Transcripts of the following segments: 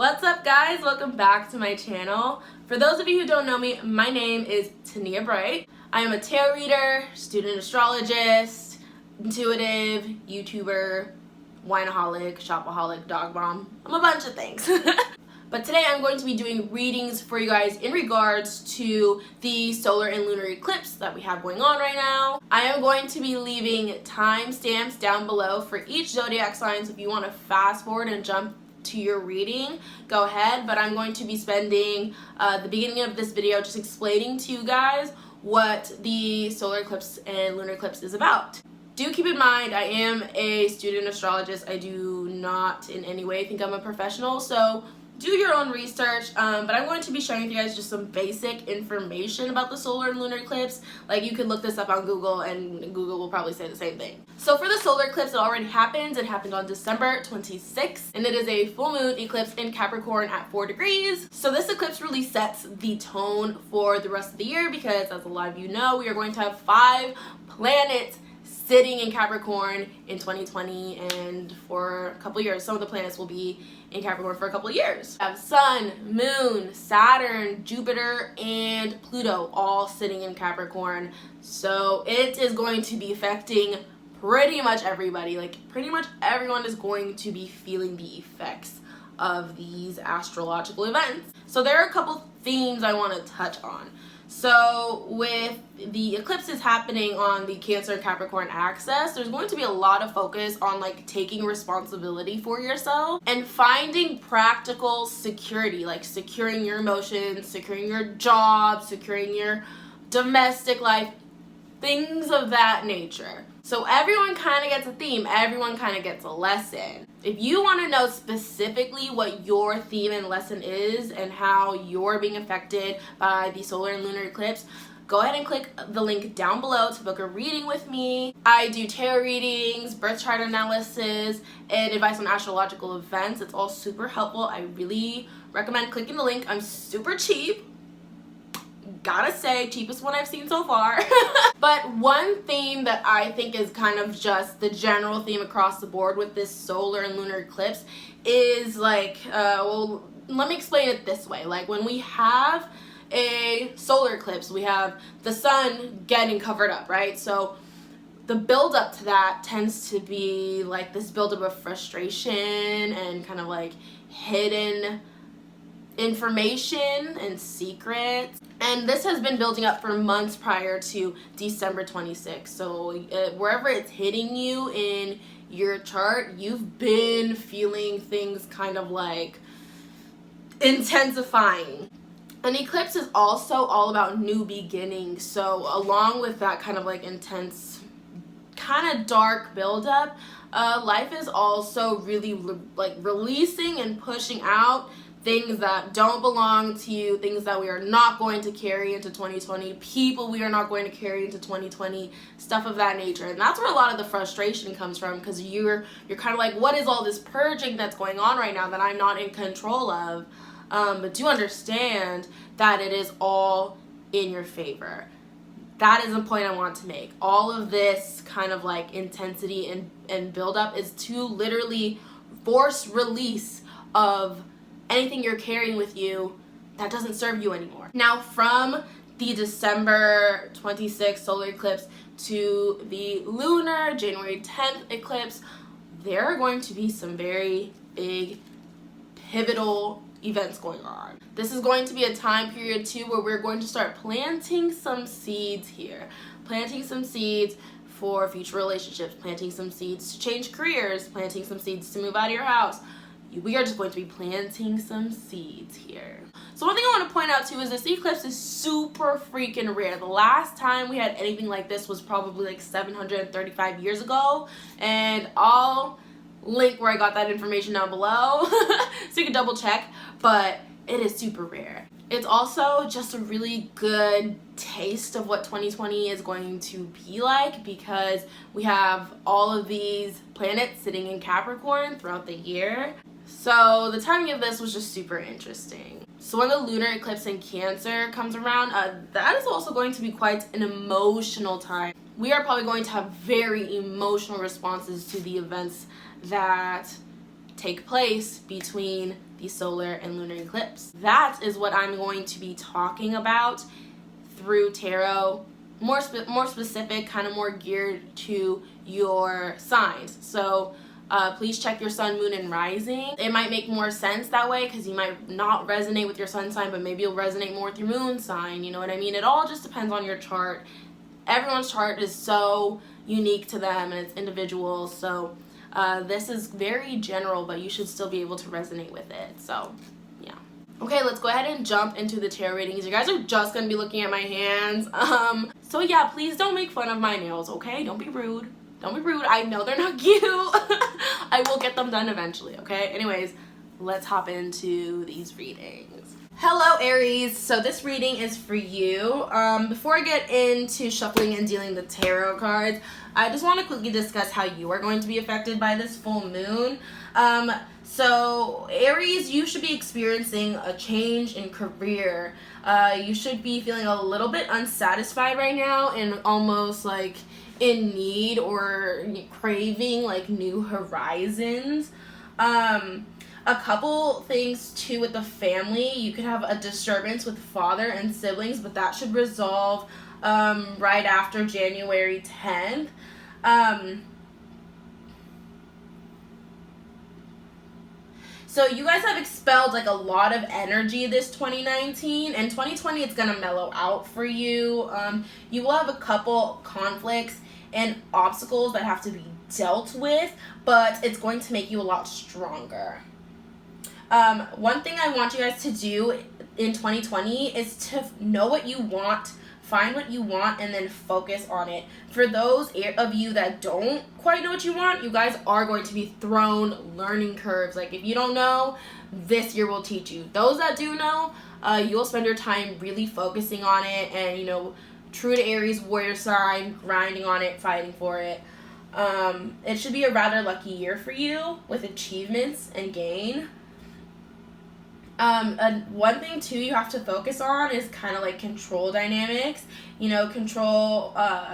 What's up, guys? Welcome back to my channel. For those of you who don't know me, my name is Tania Bright. I am a tarot reader, student astrologist, intuitive, YouTuber, wineaholic, shopaholic, dog mom. I'm a bunch of things. But today I'm going to be doing readings for you guys in regards to the solar and lunar eclipse that we have going on right now. I am going to be leaving timestamps down below for each zodiac sign, so if you want to fast forward and jump to your reading, go ahead. But I'm going to be spending the beginning of this video just explaining to you guys what the solar eclipse and lunar eclipse is about. Do keep in mind, I am a student astrologist. I do not in any way think I'm a professional, so do your own research, but I'm going to be sharing with you guys just some basic information about the solar and lunar eclipse. Like, you could look this up on Google and Google will probably say the same thing. So for the solar eclipse, it already happened. It happened on December 26th, and it is a full moon eclipse in Capricorn at 4 degrees. So this eclipse really sets the tone for the rest of the year because, as a lot of you know, we are going to have 5 planets sitting in Capricorn in 2020 and for a couple years. Some of the planets will be in Capricorn for a couple of years. We have Sun, Moon, Saturn, Jupiter, and Pluto all sitting in Capricorn. So it is going to be affecting pretty much everybody. Like, pretty much everyone is going to be feeling the effects of these astrological events. So there are a couple themes I want to touch on. So with the eclipses happening on the Cancer and Capricorn axis, there's going to be a lot of focus on like taking responsibility for yourself and finding practical security, like securing your emotions, securing your job, securing your domestic life, things of that nature. So everyone kind of gets a theme, everyone kind of gets a lesson. If you want to know specifically what your theme and lesson is and how you're being affected by the solar and lunar eclipse, go ahead and click the link down below to book a reading with me. I do tarot readings, birth chart analysis, and advice on astrological events. It's all super helpful. I really recommend clicking the link. I'm super cheap. Gotta say, cheapest one I've seen so far. But one theme that I think is kind of just the general theme across the board with this solar and lunar eclipse is like, well, let me explain it this way. Like, when we have a solar eclipse, we have the sun getting covered up, right? So the build up to that tends to be like this buildup of frustration and kind of like hidden information and secrets, and this has been building up for months prior to December 26th. So wherever it's hitting you in your chart, you've been feeling things kind of like intensifying. An eclipse is also all about new beginnings, so along with that kind of like intense, kind of dark buildup, life is also really like releasing and pushing out things that don't belong to you, things that we are not going to carry into 2020, people we are not going to carry into 2020, stuff of that nature. And that's where a lot of the frustration comes from, because you're kind of like, what is all this purging that's going on right now that I'm not in control of? But do understand that it is all in your favor. That is the point I want to make. All of this kind of like intensity and buildup is to literally force release of anything you're carrying with you that doesn't serve you anymore. Now, from the December 26th solar eclipse to the lunar January 10th eclipse, there are going to be some very big pivotal events going on. This is going to be a time period too where we're going to start planting some seeds here. Planting some seeds for future relationships, planting some seeds to change careers, planting some seeds to move out of your house. We are just going to be planting some seeds here. So one thing I want to point out too is this eclipse is super freaking rare. The last time we had anything like this was probably like 735 years ago, and I'll link where I got that information down below so you can double check, but it is super rare. It's also just a really good taste of what 2020 is going to be like, because we have all of these planets sitting in Capricorn throughout the year. So the timing of this was just super interesting. So when the lunar eclipse in Cancer comes around, that is also going to be quite an emotional time. We are probably going to have very emotional responses to the events that take place between the solar and lunar eclipse. That is what I'm going to be talking about through tarot, more specific, kind of more geared to your signs. So please check your sun, moon, and rising. It might make more sense that way because you might not resonate with your sun sign, but maybe you'll resonate more with your moon sign. You know what I mean? It all just depends on your chart. Everyone's chart is so unique to them and it's individual. So this is very general, but you should still be able to resonate with it. So yeah. Okay, let's go ahead and jump into the tarot readings. You guys are just gonna be looking at my hands. So yeah, please don't make fun of my nails, okay? Don't be rude. Don't be rude. I know they're not cute. I will get them done eventually, okay? Anyways, let's hop into these readings. Hello, Aries. So this reading is for you. Before I get into shuffling and dealing the tarot cards, I just want to quickly discuss how you are going to be affected by this full moon. So Aries, you should be experiencing a change in career. You should be feeling a little bit unsatisfied right now and almost like in need or craving like new horizons. A couple things too with the family. You could have a disturbance with father and siblings, but that should resolve right after January 10th. So you guys have expelled like a lot of energy this 2019, and 2020 it's gonna mellow out for you. You will have a couple conflicts and obstacles that have to be dealt with, but it's going to make you a lot stronger. One thing I want you guys to do in 2020 is to know what you want, find what you want, and then focus on it. For those of you that don't quite know what you want, you guys are going to be thrown learning curves. Like if you don't know, this year will teach you. Those that do know, you'll spend your time really focusing on it and, you know, true to Aries, warrior sign, grinding on it, fighting for it. It should be a rather lucky year for you with achievements and gain. One thing too you have to focus on is kind of like control dynamics. You know,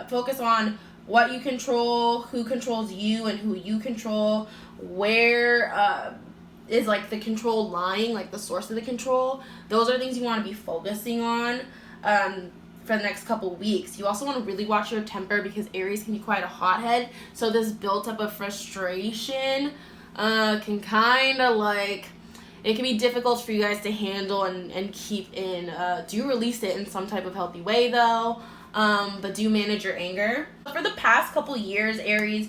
focus on what you control, who controls you and who you control, where is like the control lying, like the source of the control. Those are things you want to be focusing on for the next couple weeks. You also want to really watch your temper because Aries can be quite a hothead. So this built up of frustration can kind of like, it can be difficult for you guys to handle and keep in. Do release it in some type of healthy way though, but do manage your anger. For the past couple years, Aries,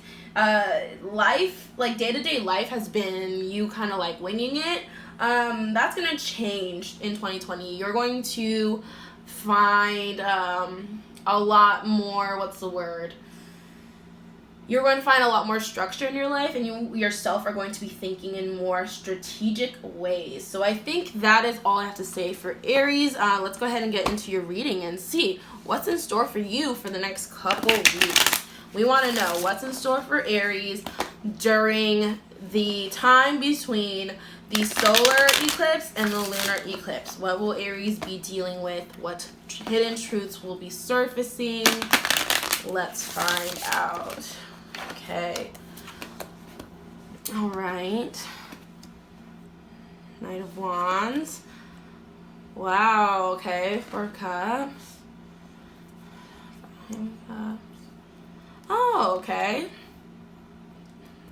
life, like day-to-day life has been you kind of like winging it. That's going to change in 2020. You're going to find a lot more, you're going to find a lot more structure in your life, and you yourself are going to be thinking in more strategic ways. So I think that is all I have to say for Aries. Let's go ahead and get into your reading and see what's in store for you for the next couple weeks. We want to know what's in store for Aries during the time between the solar eclipse and the lunar eclipse. What will Aries be dealing with? What hidden truths will be surfacing? Let's find out. Okay. All right. Knight of Wands. Wow. Okay. 4 cups. 5 cups. Oh, okay.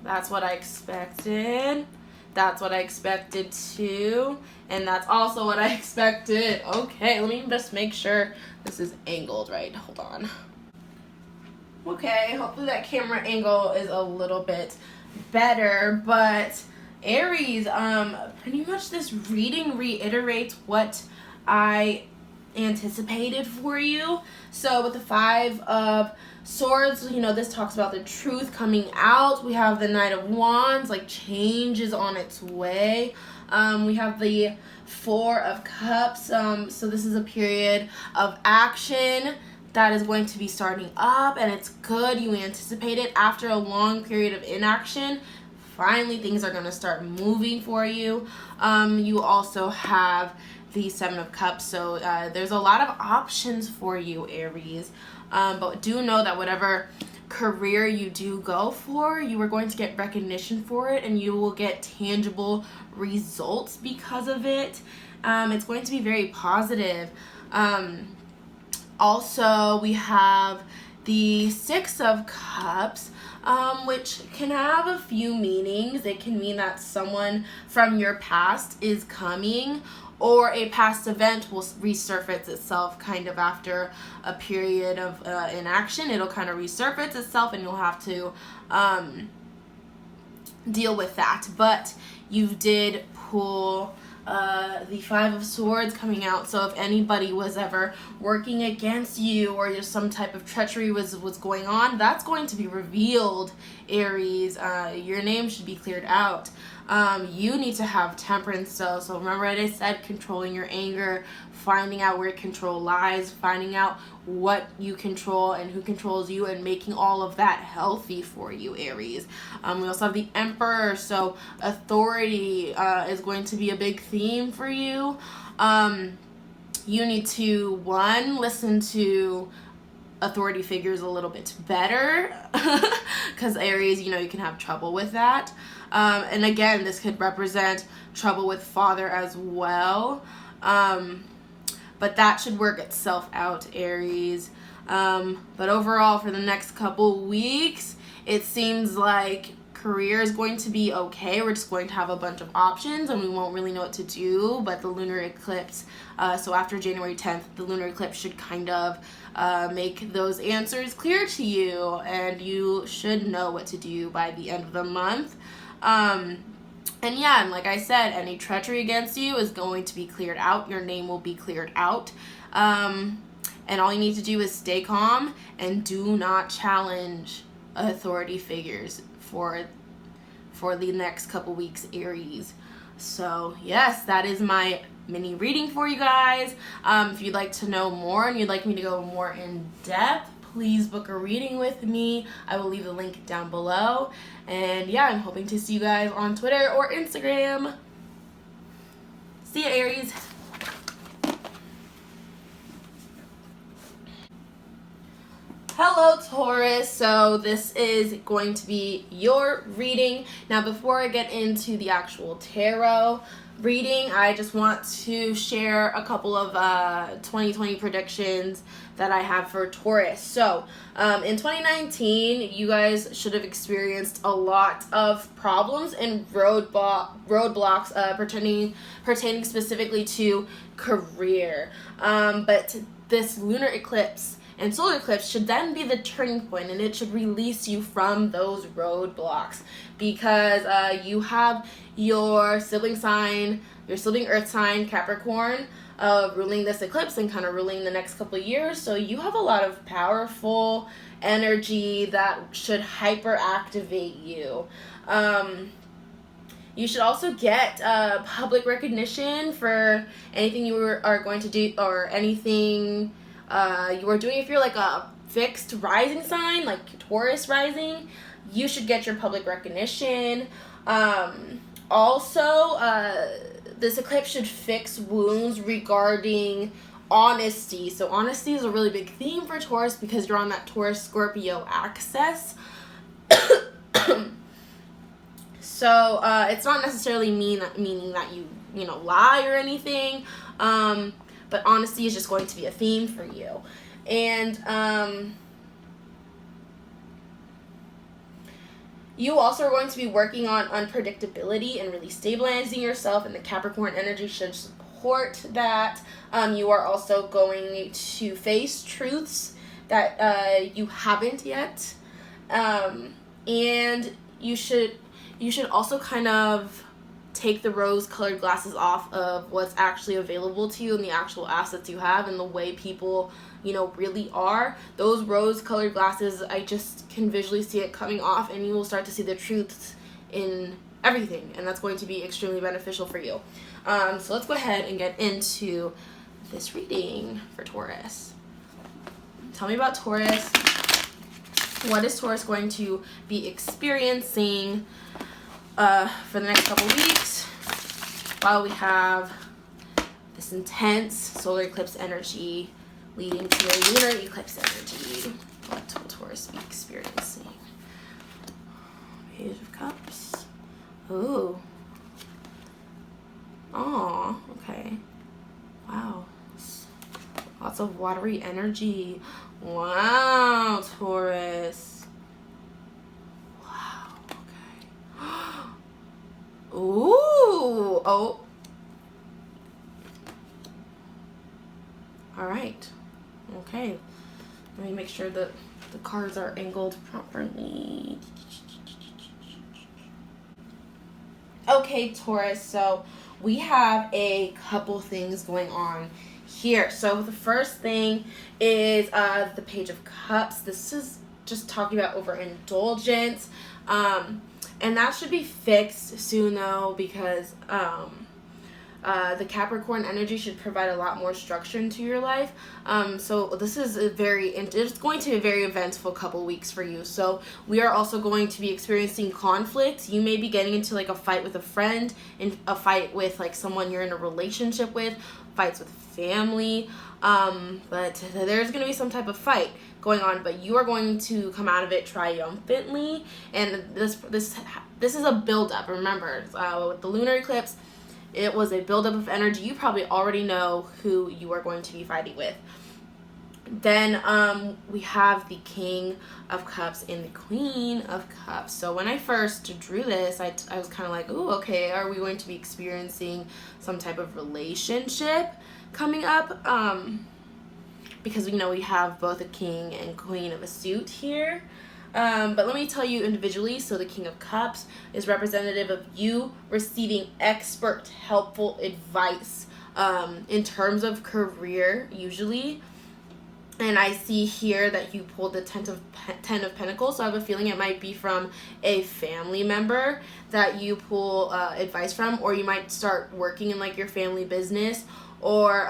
That's what I expected. That's what I expected too. And that's also what I expected. Okay, let me just make sure this is angled right. Hold on. Okay, hopefully that camera angle is a little bit better, but Aries, pretty much this reading reiterates what I anticipated for you. So with the 5 of Swords, you know, this talks about the truth coming out. We have the Knight of Wands, like change is on its way. We have the 4 of Cups, so this is a period of action that is going to be starting up, and it's good. You anticipate it after a long period of inaction. Finally, things are going to start moving for you. You also have the 7 of Cups, so there's a lot of options for you, Aries. But do know that whatever career you do go for, you are going to get recognition for it, and you will get tangible results because of it. It's going to be very positive. Also, we have the Six of Cups, which can have a few meanings. It can mean that someone from your past is coming, or a past event will resurface itself kind of after a period of inaction. It'll kind of resurface itself, and you'll have to deal with that. But you did pull the Five of Swords coming out. So if anybody was ever working against you, or just some type of treachery was going on, that's going to be revealed, Aries. Your name should be cleared out. You need to have temperance though. So remember what I said, controlling your anger, finding out where control lies, finding out what you control and who controls you, and making all of that healthy for you, Aries. We also have the Emperor, so authority is going to be a big theme for you. You need to, one, listen to authority figures a little bit better, because Aries, you know, you can have trouble with that. And again, this could represent trouble with father as well. But that should work itself out, Aries. But overall, for the next couple weeks, it seems like career is going to be okay. We're just going to have a bunch of options, and we won't really know what to do. But the lunar eclipse, so after January 10th, the lunar eclipse should kind of make those answers clear to you, and you should know what to do by the end of the month. And yeah, and like I said, any treachery against you is going to be cleared out. Your name will be cleared out. And all you need to do is stay calm and do not challenge authority figures for the next couple weeks, Aries. So yes, that is my mini reading for you guys. If you'd like to know more and you'd like me to go more in depth, please book a reading with me. I will leave the link down below. And yeah, I'm hoping to see you guys on Twitter or Instagram. See ya, Aries. Hello, Taurus. So this is going to be your reading. Now, before I get into the actual tarot reading, I just want to share a couple of 2020 predictions that I have for Taurus. So in 2019, you guys should have experienced a lot of problems and roadblocks pertaining specifically to career. But this lunar eclipse and solar eclipse should then be the turning point, and it should release you from those roadblocks, because you have your sibling earth sign, Capricorn, ruling this eclipse and kind of ruling the next couple of years. So you have a lot of powerful energy that should hyperactivate you. You should also get public recognition for anything you are going to do, or anything you are doing. If you're like a fixed rising sign, like Taurus rising, you should get your public recognition. Also, this eclipse should fix wounds regarding honesty. So honesty is a really big theme for Taurus, because you're on that Taurus-Scorpio axis. So it's not necessarily meaning that you know, lie or anything. But honesty is just going to be a theme for you. And you also are going to be working on unpredictability and really stabilizing yourself, and the Capricorn energy should support that. You are also going to face truths that you haven't yet. And you should also kind of take the rose-colored glasses off of what's actually available to you and the actual assets you have and the way people, you know, really are. Those rose-colored glasses, I just can visually see it coming off, and you will start to see the truths in everything, and that's going to be extremely beneficial for you. So let's go ahead and get into this reading for Taurus. Tell me about Taurus. What is Taurus going to be experiencing for the next couple weeks while we have this intense solar eclipse energy leading to a lunar eclipse energy? What will Taurus be experiencing? Page of Cups. Ooh. Oh, okay. Wow. Lots of watery energy. Wow, Taurus. Wow, okay. Ooh. Oh. All right. Okay. Let me make sure that the cards are angled properly. Okay, Taurus, so we have a couple things going on here. So the first thing is the Page of Cups. This is just talking about overindulgence. And that should be fixed soon, though, because the Capricorn energy should provide a lot more structure into your life. So this is it's going to be a very eventful couple weeks for you. So we are also going to be experiencing conflicts. You may be getting into like a fight with a friend, and a fight with like someone you're in a relationship with, fights with family. But there's going to be some type of fight going on, but you are going to come out of it triumphantly. And this is a buildup. Remember, with the lunar eclipse, it was a buildup of energy. You probably already know who you are going to be fighting with. Then we have the King of Cups and the Queen of Cups. So when I first drew this, I was kind of like, ooh, okay, are we going to be experiencing some type of relationship coming up? Because we know we have both a King and Queen of a suit here. But let me tell you individually. So the King of Cups is representative of you receiving expert, helpful advice in terms of career, usually. And I see here that you pulled the Ten of Pentacles. So I have a feeling it might be from a family member that you pull advice from, or you might start working in like your family business, or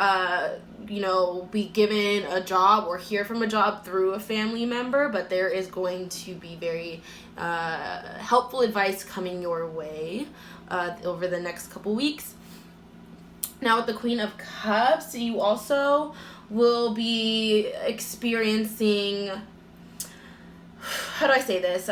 be given a job or hear from a job through a family member. But there is going to be very helpful advice coming your way over the next couple weeks. Now with the Queen of Cups, you also will be experiencing, how do I say this?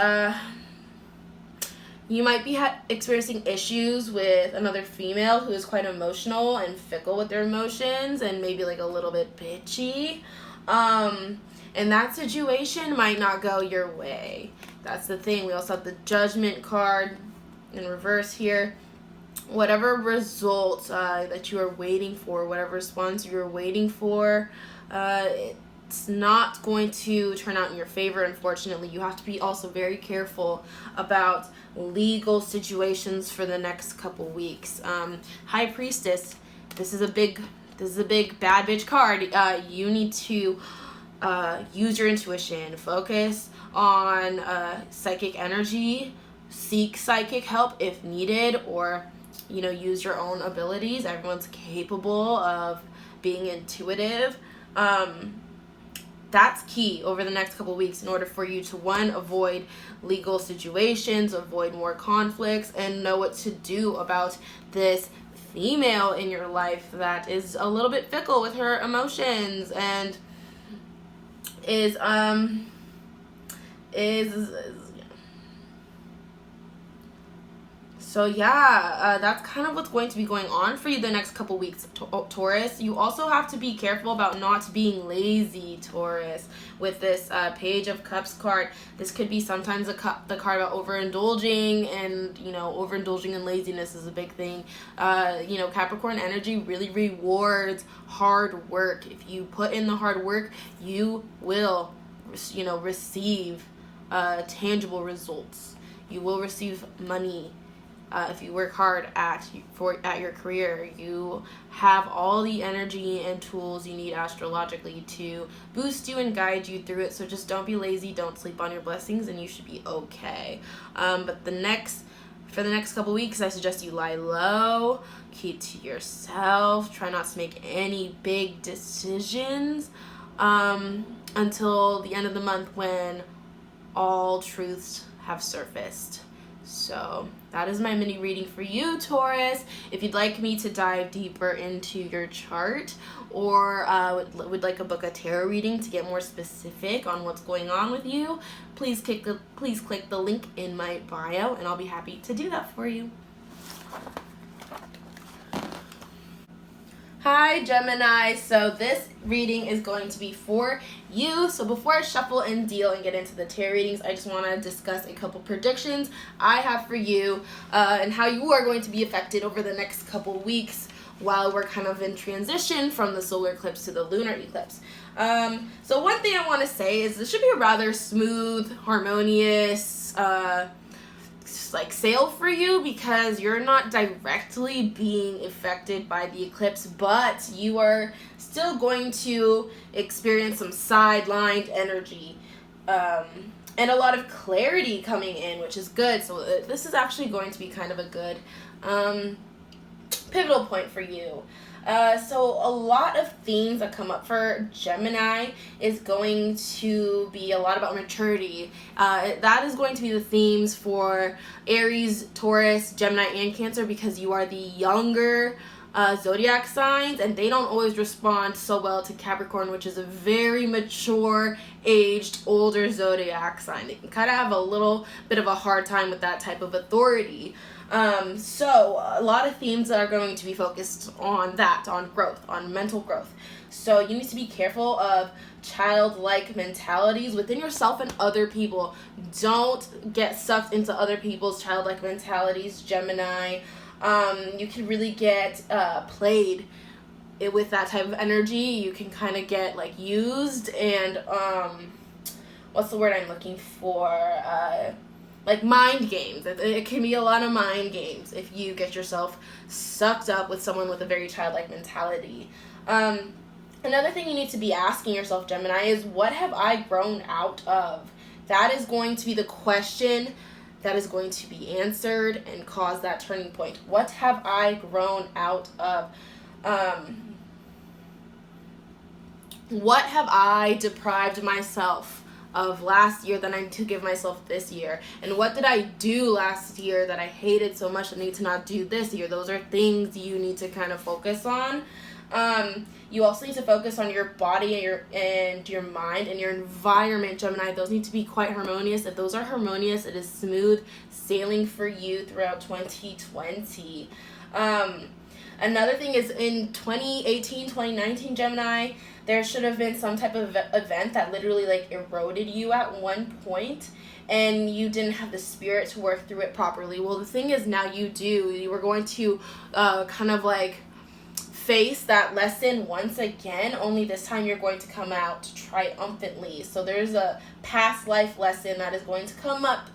You might be experiencing issues with another female who is quite emotional and fickle with their emotions and maybe like a little bit bitchy. And that situation might not go your way. That's the thing. We also have the Judgment card in reverse here. Whatever result that you are waiting for, whatever response you are waiting for, it's not going to turn out in your favor, unfortunately. You have to be also very careful about legal situations for the next couple weeks. High Priestess, this is a big bad bitch card. You need to use your intuition, focus on psychic energy, seek psychic help if needed, or use your own abilities. Everyone's capable of being intuitive. That's key over the next couple weeks in order for you to, one, avoid legal situations, avoid more conflicts, and know what to do about this female in your life that is a little bit fickle with her emotions and is So yeah, that's kind of what's going to be going on for you the next couple weeks, Taurus. You also have to be careful about not being lazy, Taurus, with this Page of Cups card. This could be sometimes the card about overindulging, and overindulging and laziness is a big thing. Capricorn energy really rewards hard work. If you put in the hard work, you will receive tangible results. You will receive money. If you work hard at your career, you have all the energy and tools you need astrologically to boost you and guide you through it. So just don't be lazy, don't sleep on your blessings, and you should be okay. But for the next couple weeks, I suggest you lie low, keep to yourself, try not to make any big decisions until the end of the month when all truths have surfaced. So that is my mini reading for you, Taurus. If you'd like me to dive deeper into your chart, or would like a book of tarot reading to get more specific on what's going on with you, please click the link in my bio, and I'll be happy to do that for you. Hi Gemini, so this reading is going to be for you. So before I shuffle and deal and get into the tarot readings, I just want to discuss a couple predictions I have for you and how you are going to be affected over the next couple weeks while we're kind of in transition from the solar eclipse to the lunar eclipse. So one thing I want to say is this should be a rather smooth, harmonious, like sail for you, because you're not directly being affected by the eclipse, but you are still going to experience some sidelined energy and a lot of clarity coming in, which is good. So this is actually going to be kind of a good pivotal point for you. So a lot of themes that come up for Gemini is going to be a lot about maturity. That is going to be the themes for Aries, Taurus, Gemini, and Cancer, because you are the younger zodiac signs, and they don't always respond so well to Capricorn, which is a very mature, aged, older zodiac sign. They can kind of have a little bit of a hard time with that type of authority. So a lot of themes that are going to be focused on that, on growth, on mental growth. So you need to be careful of childlike mentalities within yourself and other people. Don't get sucked into other people's childlike mentalities, Gemini. You can really get played with that type of energy. You can kind of get like used and what's the word I'm looking for? Like mind games. It can be a lot of mind games if you get yourself sucked up with someone with a very childlike mentality. Another thing you need to be asking yourself, Gemini, is what have I grown out of? That is going to be the question that is going to be answered and cause that turning point. What have I grown out of? What have I deprived myself of last year that I need to give myself this year? And what did I do last year that I hated so much and need to not do this year? Those are things you need to kind of focus on. You also need to focus on your body and your mind and your environment, Gemini. Those need to be quite harmonious. If those are harmonious, it is smooth sailing for you throughout 2020. Another thing is in 2018, 2019, Gemini, there should have been some type of event that literally like eroded you at one point and you didn't have the spirit to work through it properly. Well, the thing is now you do. You were going to kind of like face that lesson once again, only this time you're going to come out triumphantly. So there's a past life lesson that is going to come up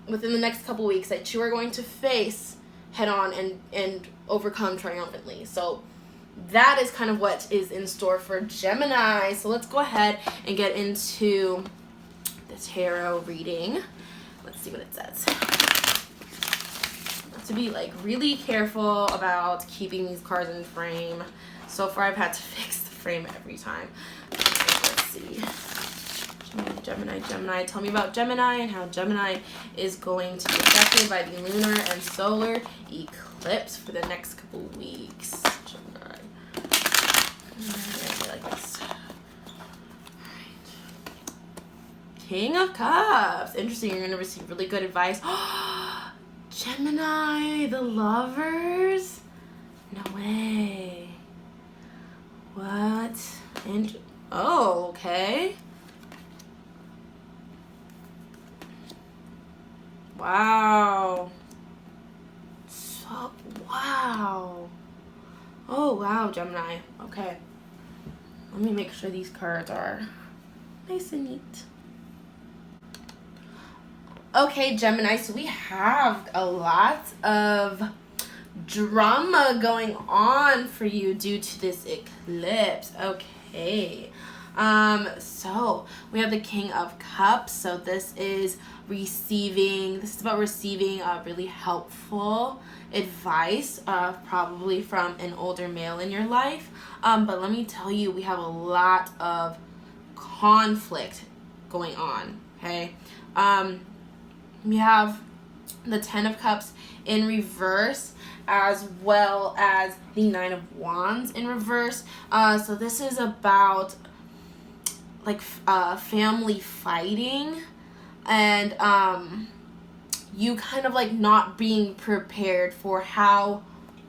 within the next couple weeks that you are going to face head on and overcome triumphantly. So that is kind of what is in store for Gemini. So let's go ahead and get into the tarot reading. Let's see what it says. To be like really careful about keeping these cards in frame. So far I've had to fix the frame every time. Okay, let's see. Gemini. Tell me about Gemini and how Gemini is going to be affected by the lunar and solar eclipse for the next couple weeks. Gemini. Like this. Alright. King of Cups. Interesting. You're going to receive really good advice. Gemini, the lovers? No way. What? Oh, okay. Wow. So, wow. Oh, wow, Gemini. Okay. Let me make sure these cards are nice and neat. Okay, Gemini, so we have a lot of drama going on for you due to this eclipse. Okay. So we have the King of Cups. So this is about receiving really helpful advice, probably from an older male in your life. But let me tell you, we have a lot of conflict going on, okay? We have the Ten of Cups in reverse, as well as the Nine of Wands in reverse. So this is about like family fighting, and you kind of like not being prepared for how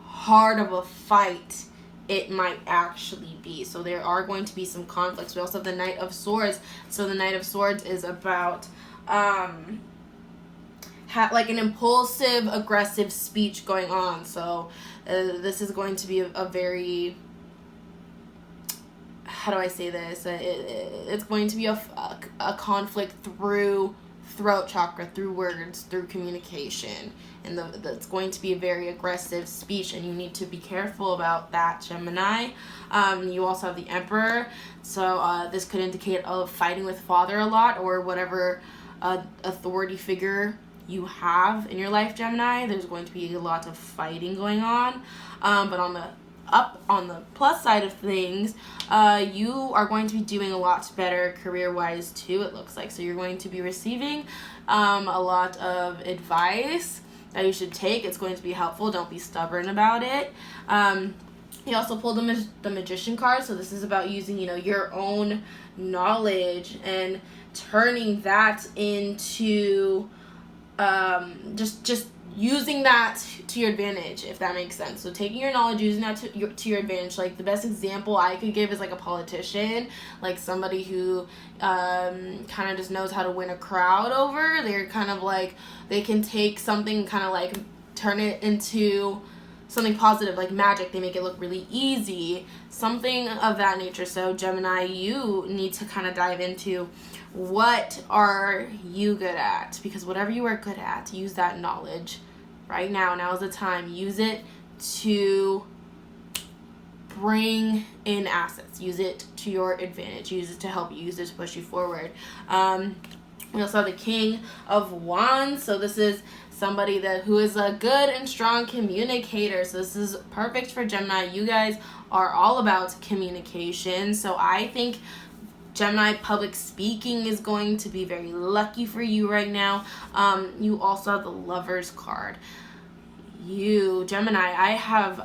hard of a fight it might actually be. So there are going to be some conflicts. We also have the Knight of Swords. So the Knight of Swords is about like an impulsive, aggressive speech going on. So this is going to be a very, how do I say this? It's going to be a conflict through throat chakra, through words, through communication, and that's going to be a very aggressive speech, and you need to be careful about that, Gemini. You also have the Emperor, so this could indicate fighting with father a lot, or whatever authority figure you have in your life, Gemini. There's going to be a lot of fighting going on, but on the plus side of things, you are going to be doing a lot better career-wise too, it looks like. So you're going to be receiving a lot of advice that you should take. It's going to be helpful. Don't be stubborn about it. He also pulled the Magician card, so this is about using, your own knowledge and turning that into just using that to your advantage, if that makes sense. So taking your knowledge, using that to your advantage. Like the best example I could give is like a politician, like somebody who kind of just knows how to win a crowd over. They're kind of like, they can take something, kind of like turn it into something positive, like magic. They make it look really easy, something of that nature. So Gemini, you need to kind of dive into what are you good at, because whatever you are good at, use that knowledge right now. Now is the time. Use it to bring in assets. Use it to your advantage. Use it to help you. Use it to push you forward. We also have the King of Wands. So this is somebody who is a good and strong communicator. So this is perfect for Gemini. You guys are all about communication. So I think Gemini, public speaking is going to be very lucky for you right now. You also have the Lovers card. You, Gemini, I have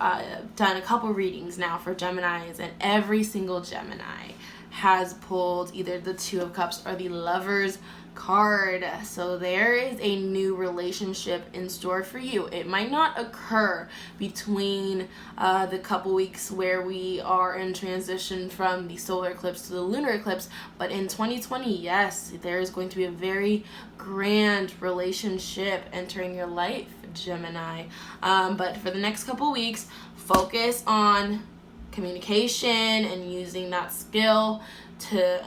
done a couple readings now for Geminis, and every single Gemini has pulled either the Two of Cups or the Lovers card. So there is a new relationship in store for you. It might not occur between the couple weeks where we are in transition from the solar eclipse to the lunar eclipse, but in 2020, yes, there is going to be a very grand relationship entering your life, Gemini. But for the next couple weeks, focus on communication and using that skill to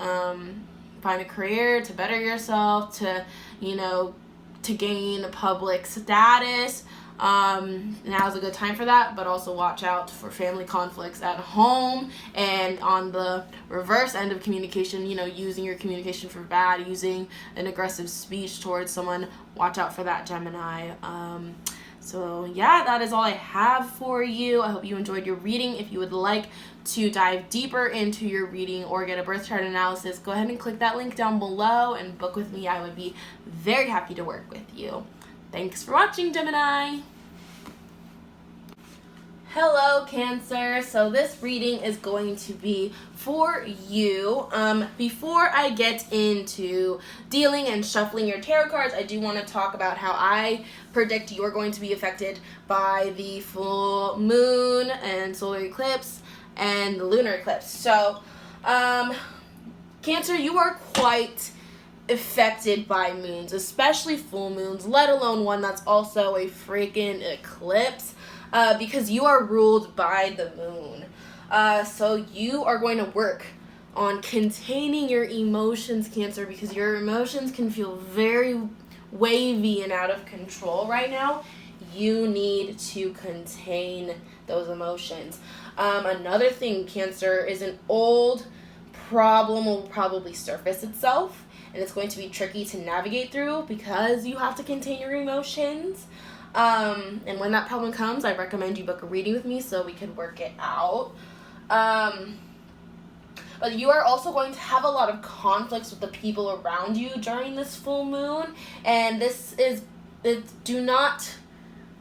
find a career, to better yourself, to gain public status. Now's a good time for that, but also watch out for family conflicts at home. And on the reverse end of communication, using your communication for bad, using an aggressive speech towards someone, watch out for that, Gemini. So yeah, that is all I have for you. I hope you enjoyed your reading. If you would like to dive deeper into your reading or get a birth chart analysis, go ahead and click that link down below and book with me. I would be very happy to work with you. Thanks for watching, Gemini. Hello, Cancer. So this reading is going to be for you. Before I get into dealing and shuffling your tarot cards, I do want to talk about how I predict you're going to be affected by the full moon and solar eclipse and the lunar eclipse. So, Cancer, you are quite affected by moons, especially full moons, let alone one that's also a freaking eclipse. Because you are ruled by the moon. So you are going to work on containing your emotions, Cancer, because your emotions can feel very wavy and out of control right now. You need to contain those emotions. Another thing, Cancer, is an old problem will probably surface itself, and it's going to be tricky to navigate through because you have to contain your emotions. And when that problem comes, I recommend you book a reading with me so we can work it out. But you are also going to have a lot of conflicts with the people around you during this full moon, and this is do not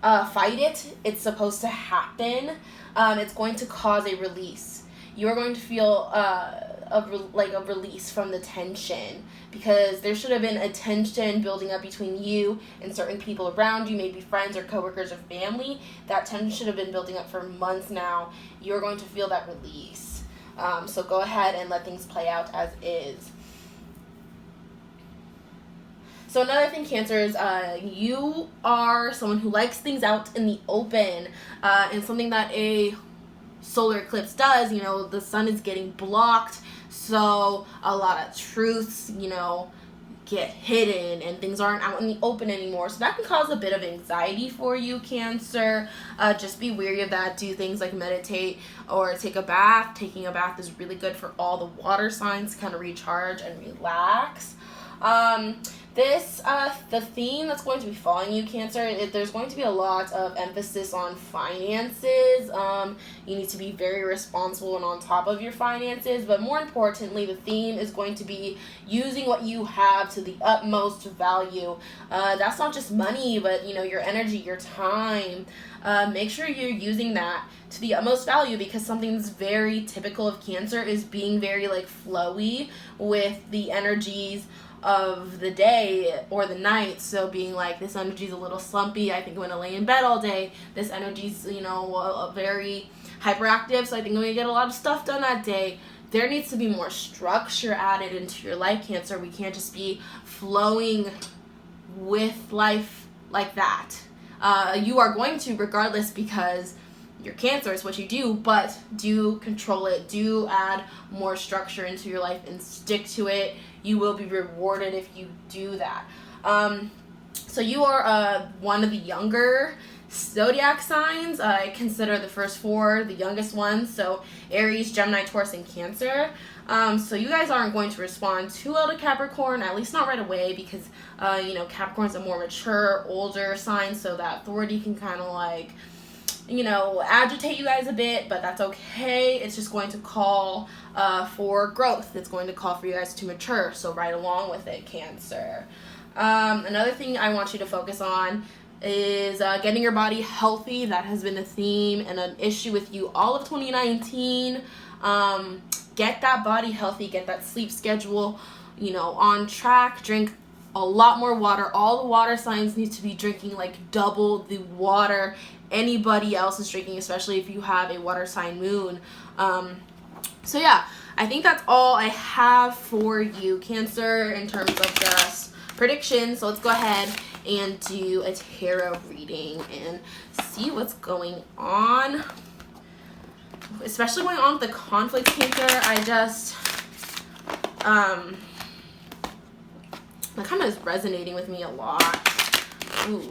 fight it. It's supposed to happen. It's going to cause a release. You're going to feel a release from the tension, because there should have been a tension building up between you and certain people around you, maybe friends or coworkers or family. That tension should have been building up for months now. You're going to feel that release. So go ahead and let things play out as is. So another thing, Cancer, is you are someone who likes things out in the open, and something that a solar eclipse does, the sun is getting blocked, so a lot of truths, get hidden and things aren't out in the open anymore. So that can cause a bit of anxiety for you, Cancer. Just be wary of that. Do things like meditate or take a bath. Taking a bath is really good for all the water signs to kind of recharge and relax. The theme that's going to be following you, Cancer, there's going to be a lot of emphasis on finances. You need to be very responsible and on top of your finances, but more importantly, the theme is going to be using what you have to the utmost value. That's not just money, but your energy, your time. Make sure you're using that to the utmost value, because something that's very typical of Cancer is being very flowy with the energies of the day or the night. So being this energy's a little slumpy, I think I'm gonna lay in bed all day. This energy's very hyperactive, so I think I'm gonna get a lot of stuff done that day. There needs to be more structure added into your life, Cancer. We can't just be flowing with life like that. You are going to regardless, because you're Cancer, is what you do, but do control it. Do add more structure into your life and stick to it. You will be rewarded if you do that. So you are one of the younger zodiac signs. I consider the first four the youngest ones. So Aries, Gemini, Taurus, and Cancer. So you guys aren't going to respond too well to Capricorn, at least not right away, because Capricorn's a more mature, older sign, so that authority can kind of agitate you guys a bit, but that's okay. It's just going to call for growth. It's going to call for you guys to mature, so right along with it, Cancer. Another thing I want you to focus on is getting your body healthy. That has been a theme and an issue with you all of 2019. Get that body healthy, get that sleep schedule, on track. Drink a lot more water. All the water signs need to be drinking double the water anybody else is drinking, especially if you have a water sign moon. So yeah, I think that's all I have for you, Cancer, in terms of just predictions. So let's go ahead and do a tarot reading and see what's going on, especially going on with the conflict, Cancer. That kind of is resonating with me a lot. Ooh.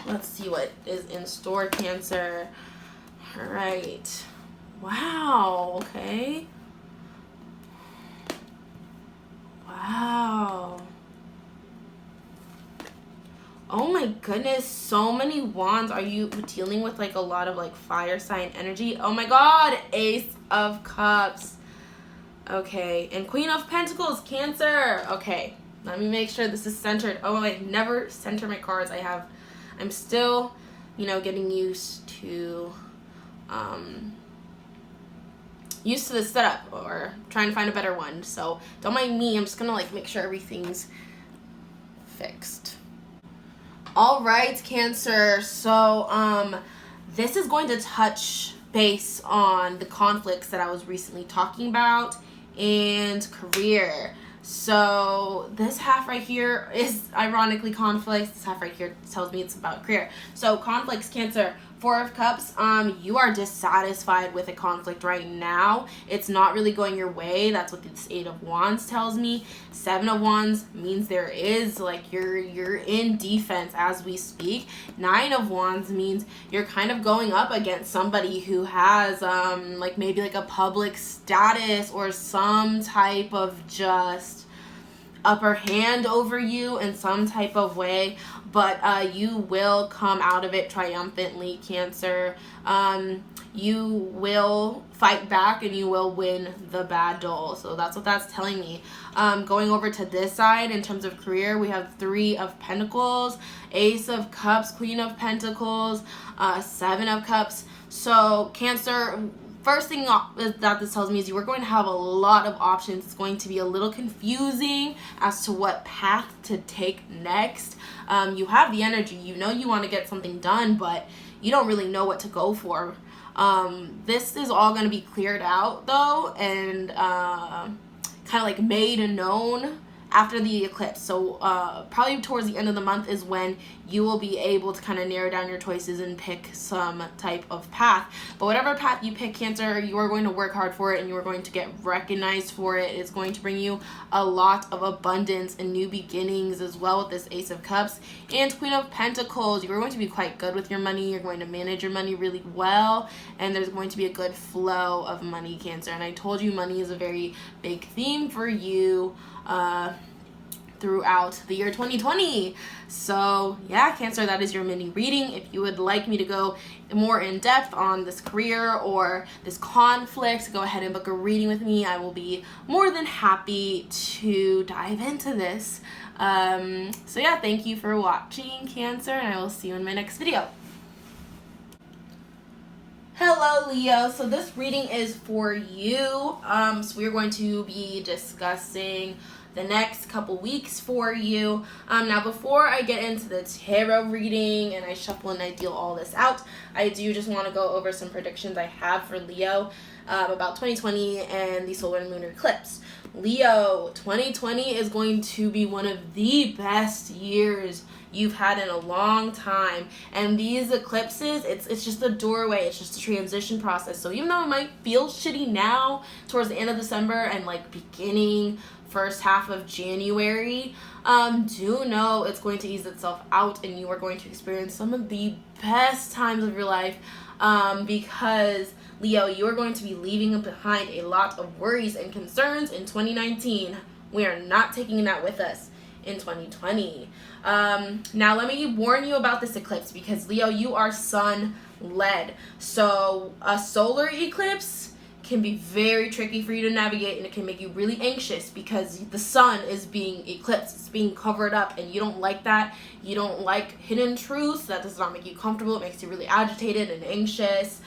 Let's see what is in store, Cancer. All right. Wow. Okay. Wow. Oh my goodness. So many wands. Are you dealing with a lot of fire sign energy? Oh my God. Ace of Cups. Okay. And Queen of Pentacles, Cancer. Okay. Let me make sure this is centered. Oh, I never center my cards. I'm still, getting used to this setup, or trying to find a better one. So don't mind me. I'm just gonna make sure everything's fixed. All right, Cancer. So this is going to touch base on the conflicts that I was recently talking about and career. So this half right here is ironically conflicts. This half right here tells me it's about career. So conflicts, Cancer. Four of Cups, you are dissatisfied with a conflict right now. It's not really going your way. That's what this Eight of Wands tells me. Seven of Wands means there is, you're in defense as we speak. Nine of Wands means you're kind of going up against somebody who has, maybe a public status or some type of just upper hand over you in some type of way, but you will come out of it triumphantly, Cancer. You will fight back and you will win the battle. So that's what that's telling me. Going over to this side in terms of career, we have 3 of Pentacles, Ace of Cups, Queen of Pentacles, 7 of Cups. So Cancer, first thing that this tells me is you are going to have a lot of options. It's going to be a little confusing as to what path to take next. You have the energy, you know you want to get something done, but you don't really know what to go for. This is all going to be cleared out though, and kind of like made known after the eclipse. So probably towards the end of the month is when you will be able to kind of narrow down your choices and pick some type of path. But whatever path you pick, Cancer, you are going to work hard for it and you are going to get recognized for it. It's going to bring you a lot of abundance and new beginnings as well with this Ace of Cups and Queen of Pentacles. You're going to be quite good with your money. You're going to manage your money really well, and there's going to be a good flow of money, Cancer. And I told you money is a very big theme for you throughout the year 2020. So yeah, Cancer, that is your mini reading. If you would like me to go more in depth on this career or this conflict, go ahead and book a reading with me. I will be more than happy to dive into this. So yeah, thank you for watching, Cancer, and I will see you in my next video. Hello, Leo. So this reading is for you. So we're going to be discussing the next couple weeks for you. Now before I get into the tarot reading and I shuffle and I deal all this out, I do just want to go over some predictions I have for Leo about 2020 and the solar and lunar eclipse. Leo, 2020 is going to be one of the best years you've had in a long time, and these eclipses, it's just a doorway, it's just a transition process. So even though it might feel shitty now towards the end of December and like beginning first half of January, do know it's going to ease itself out and you are going to experience some of the best times of your life, because Leo, you are going to be leaving behind a lot of worries and concerns in 2019. We are not taking that with us in 2020. Now let me warn you about this eclipse, because Leo, you are sun led. So a solar eclipse can be very tricky for you to navigate, and it can make you really anxious because the sun is being eclipsed, it's being covered up, and you don't like that. You don't like hidden truths. That does not make you comfortable. It makes you really agitated and anxious.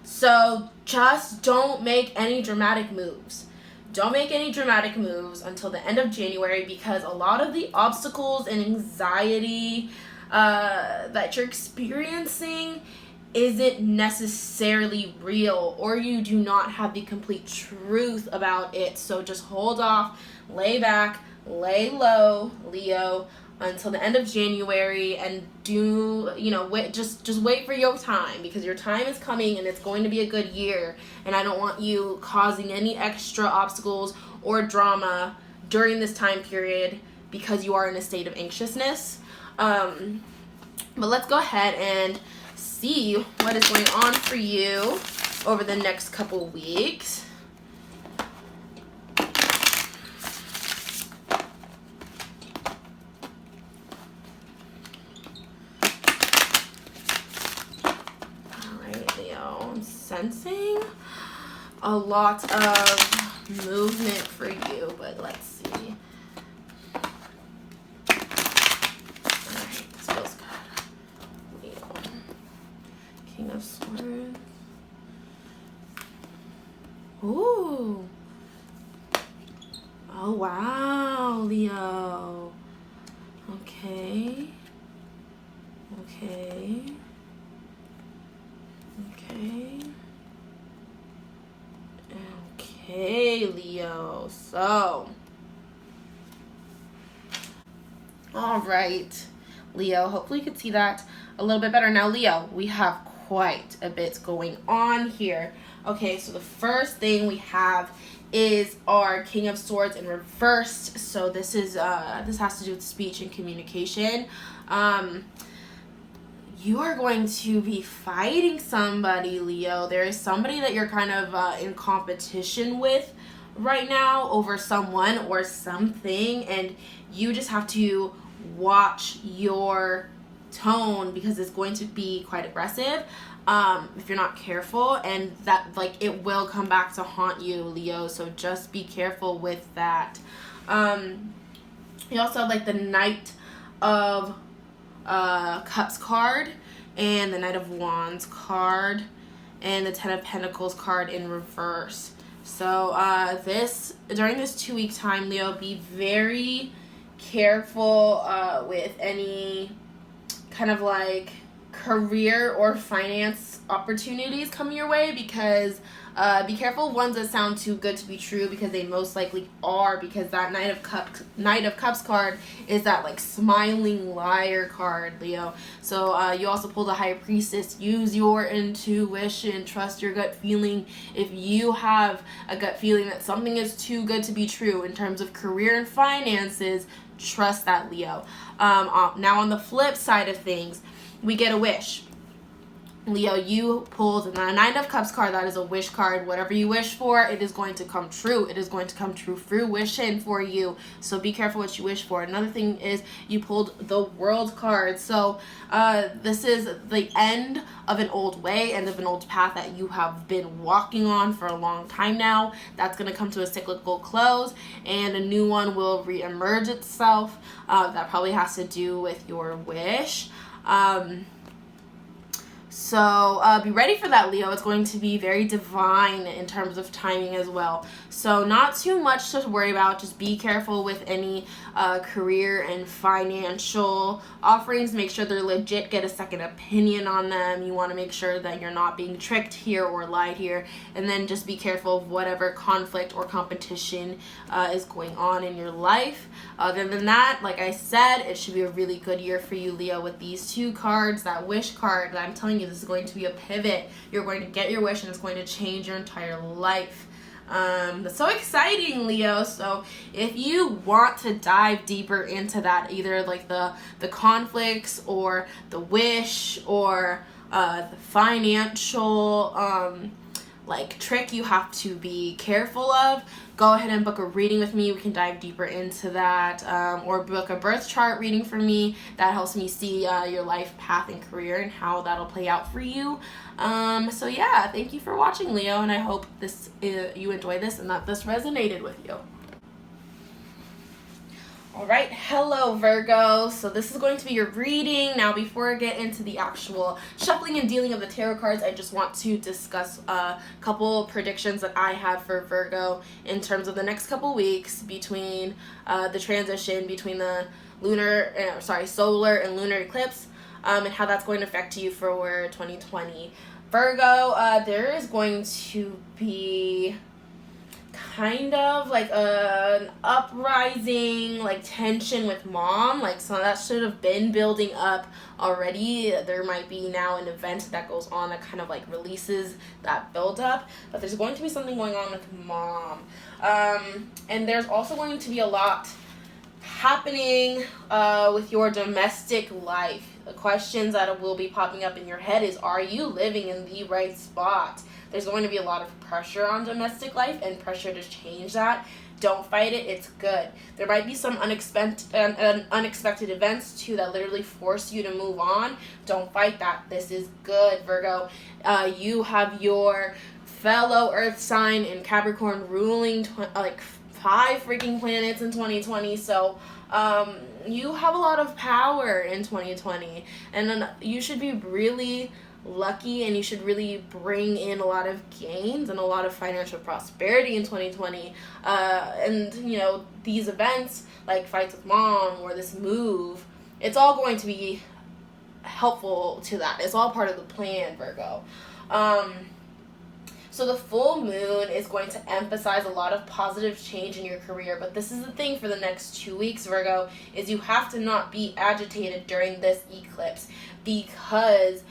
So just don't make any dramatic moves. Don't make any dramatic moves until the end of January, because a lot of the obstacles and anxiety that you're experiencing isn't necessarily real, or you do not have the complete truth about it. So just hold off, lay back, lay low, Leo, until the end of January, and wait, just wait for your time, because your time is coming and it's going to be a good year, and I don't want you causing any extra obstacles or drama during this time period because you are in a state of anxiousness. But let's go ahead and see what is going on for you over the next couple weeks. Sensing a lot of movement for you, but let's see. Alright, this feels good. Leo. King of Swords. Ooh. Oh, wow, Leo. Okay. Okay. Okay. Okay, Leo. So, all right, Leo. Hopefully you can see that a little bit better. Now, Leo, we have quite a bit going on here. Okay, so the first thing we have is our King of Swords in reversed. So this is this has to do with speech and communication. You are going to be fighting somebody, Leo. There is somebody that you're kind of in competition with right now over someone or something, and you just have to watch your tone because it's going to be quite aggressive if you're not careful, and that like it will come back to haunt you, Leo, so just be careful with that. You also have like the Knight of Cups card and the Knight of Wands card and the Ten of Pentacles card in reverse. So during this 2-week time, Leo, be very careful with any kind of like career or finance opportunities coming your way, because be careful of ones that sound too good to be true, because they most likely are, because that Knight of Cups card is that like smiling liar card, Leo. So you also pulled a High Priestess. Use your intuition, trust your gut feeling. If you have a gut feeling that something is too good to be true in terms of career and finances, trust that, Leo. Now on the flip side of things, we get a wish. Leo, you pulled the Nine of Cups card. That is a wish card. Whatever you wish for, it is going to come true. It is going to come true fruition for you. So be careful what you wish for. Another thing is you pulled the World card. So this is the end of an old way, end of an old path that you have been walking on for a long time now. That's going to come to a cyclical close, and a new one will reemerge itself. That probably has to do with your wish. So be ready for that, Leo. It's going to be very divine in terms of timing as well. So not too much to worry about. Just be careful with any career and financial offerings. Make sure they're legit. Get a second opinion on them. You want to make sure that you're not being tricked here or lied here. And then just be careful of whatever conflict or competition is going on in your life. Other than that, like I said, it should be a really good year for you, Leo, with these two cards. That wish card, I'm telling you, this is going to be a pivot. You're going to get your wish, and it's going to change your entire life. That's so exciting, Leo. So if you want to dive deeper into that, either like the conflicts or the wish or the financial like trick you have to be careful of, go ahead and book a reading with me. We can dive deeper into that, or book a birth chart reading for me. That helps me see your life path and career and how that'll play out for you. So yeah, thank you for watching, Leo, and I hope you enjoyed this and that this resonated with you. Alright, hello Virgo. So this is going to be your reading. Now before I get into the actual shuffling and dealing of the tarot cards, I just want to discuss a couple predictions that I have for Virgo in terms of the next couple weeks between the transition between the solar and lunar eclipse, and how that's going to affect you for 2020. Virgo, there is going to be kind of like an uprising, like tension with mom, like some of that should have been building up already. There might be now an event that goes on that kind of like releases that build up, but there's going to be something going on with mom. And there's also going to be a lot happening with your domestic life. The questions that will be popping up in your head is, are you living in the right spot? There's going to be a lot of pressure on domestic life and pressure to change that. Don't fight it. It's good. There might be some unexpected events too that literally force you to move on. Don't fight that. This is good, Virgo. You have your fellow earth sign in Capricorn ruling like 5 freaking planets in 2020. So you have a lot of power in 2020, and then you should be really lucky, and you should really bring in a lot of gains and a lot of financial prosperity in 2020. And you know, these events like fights with mom or this move, it's all going to be helpful to that. It's all part of the plan, Virgo. So the full moon is going to emphasize a lot of positive change in your career, but this is the thing for the next 2 weeks, Virgo, is you have to not be agitated during this eclipse, because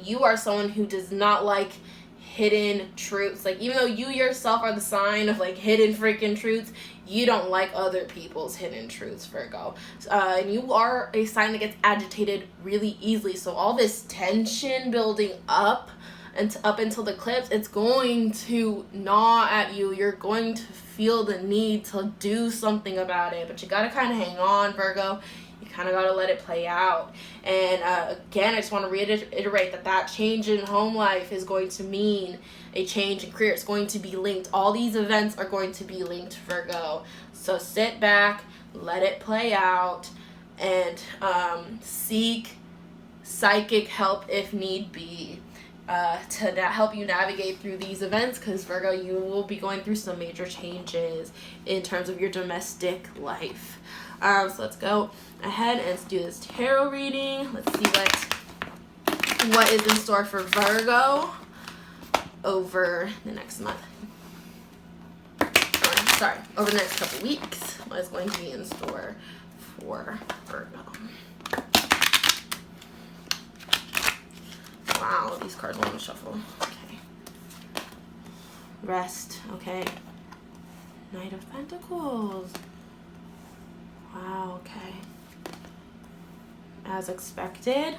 you are someone who does not like hidden truths. Like, even though you yourself are the sign of like hidden freaking truths, you don't like other people's hidden truths, Virgo. And you are a sign that gets agitated really easily. So all this tension building up and up until the eclipse, it's going to gnaw at you. You're going to feel the need to do something about it, but you gotta kind of hang on, Virgo. You kind of got to let it play out. And again, I just want to reiterate that change in home life is going to mean a change in career. It's going to be linked. All these events are going to be linked, Virgo. So sit back, let it play out, and seek psychic help if need be to help you navigate through these events, because Virgo, you will be going through some major changes in terms of your domestic life. So let's go ahead and let's do this tarot reading. Let's see what is in store for Virgo over the next month. Over the next couple weeks. What is going to be in store for Virgo? Wow, these cards want to shuffle. Okay. Rest. Okay. Knight of Pentacles. Wow, okay. As expected.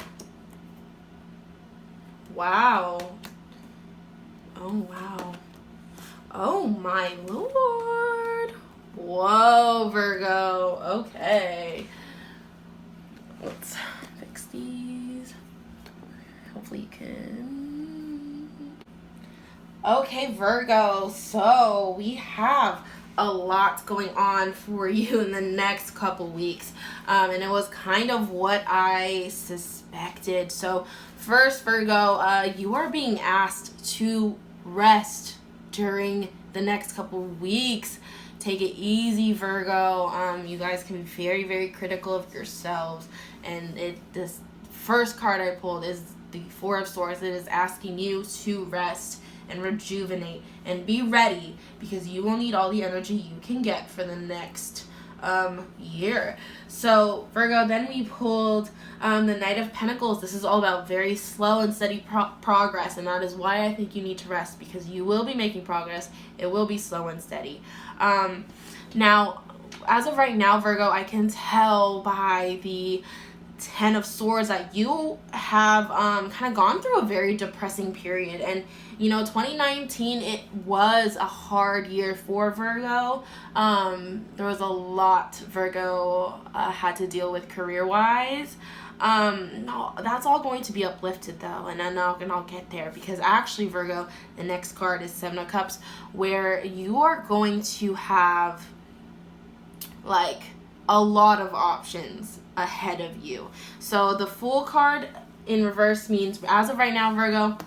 Wow. Oh, wow. Oh, my Lord. Whoa, Virgo. Okay. Let's fix these. Hopefully you can. Okay, Virgo. So we have a lot going on for you in the next couple weeks, and it was kind of what I suspected. So first, Virgo, you are being asked to rest during the next couple weeks. Take it easy, Virgo. You guys can be very, very critical of yourselves, and this first card I pulled is the Four of Swords. It is asking you to rest and rejuvenate and be ready, because you will need all the energy you can get for the next year. So Virgo, then we pulled the Knight of Pentacles. This is all about very slow and steady progress, and that is why I think you need to rest, because you will be making progress. It will be slow and steady. Now, as of right now, Virgo, I can tell by the Ten of Swords that you have kind of gone through a very depressing period. And 2019, it was a hard year for Virgo. There was a lot Virgo had to deal with career-wise. No, that's all going to be uplifted though, and I'll get there, because actually, Virgo, the next card is Seven of Cups, where you are going to have like a lot of options ahead of you. So the Fool card in reverse means, as of right now, Virgo,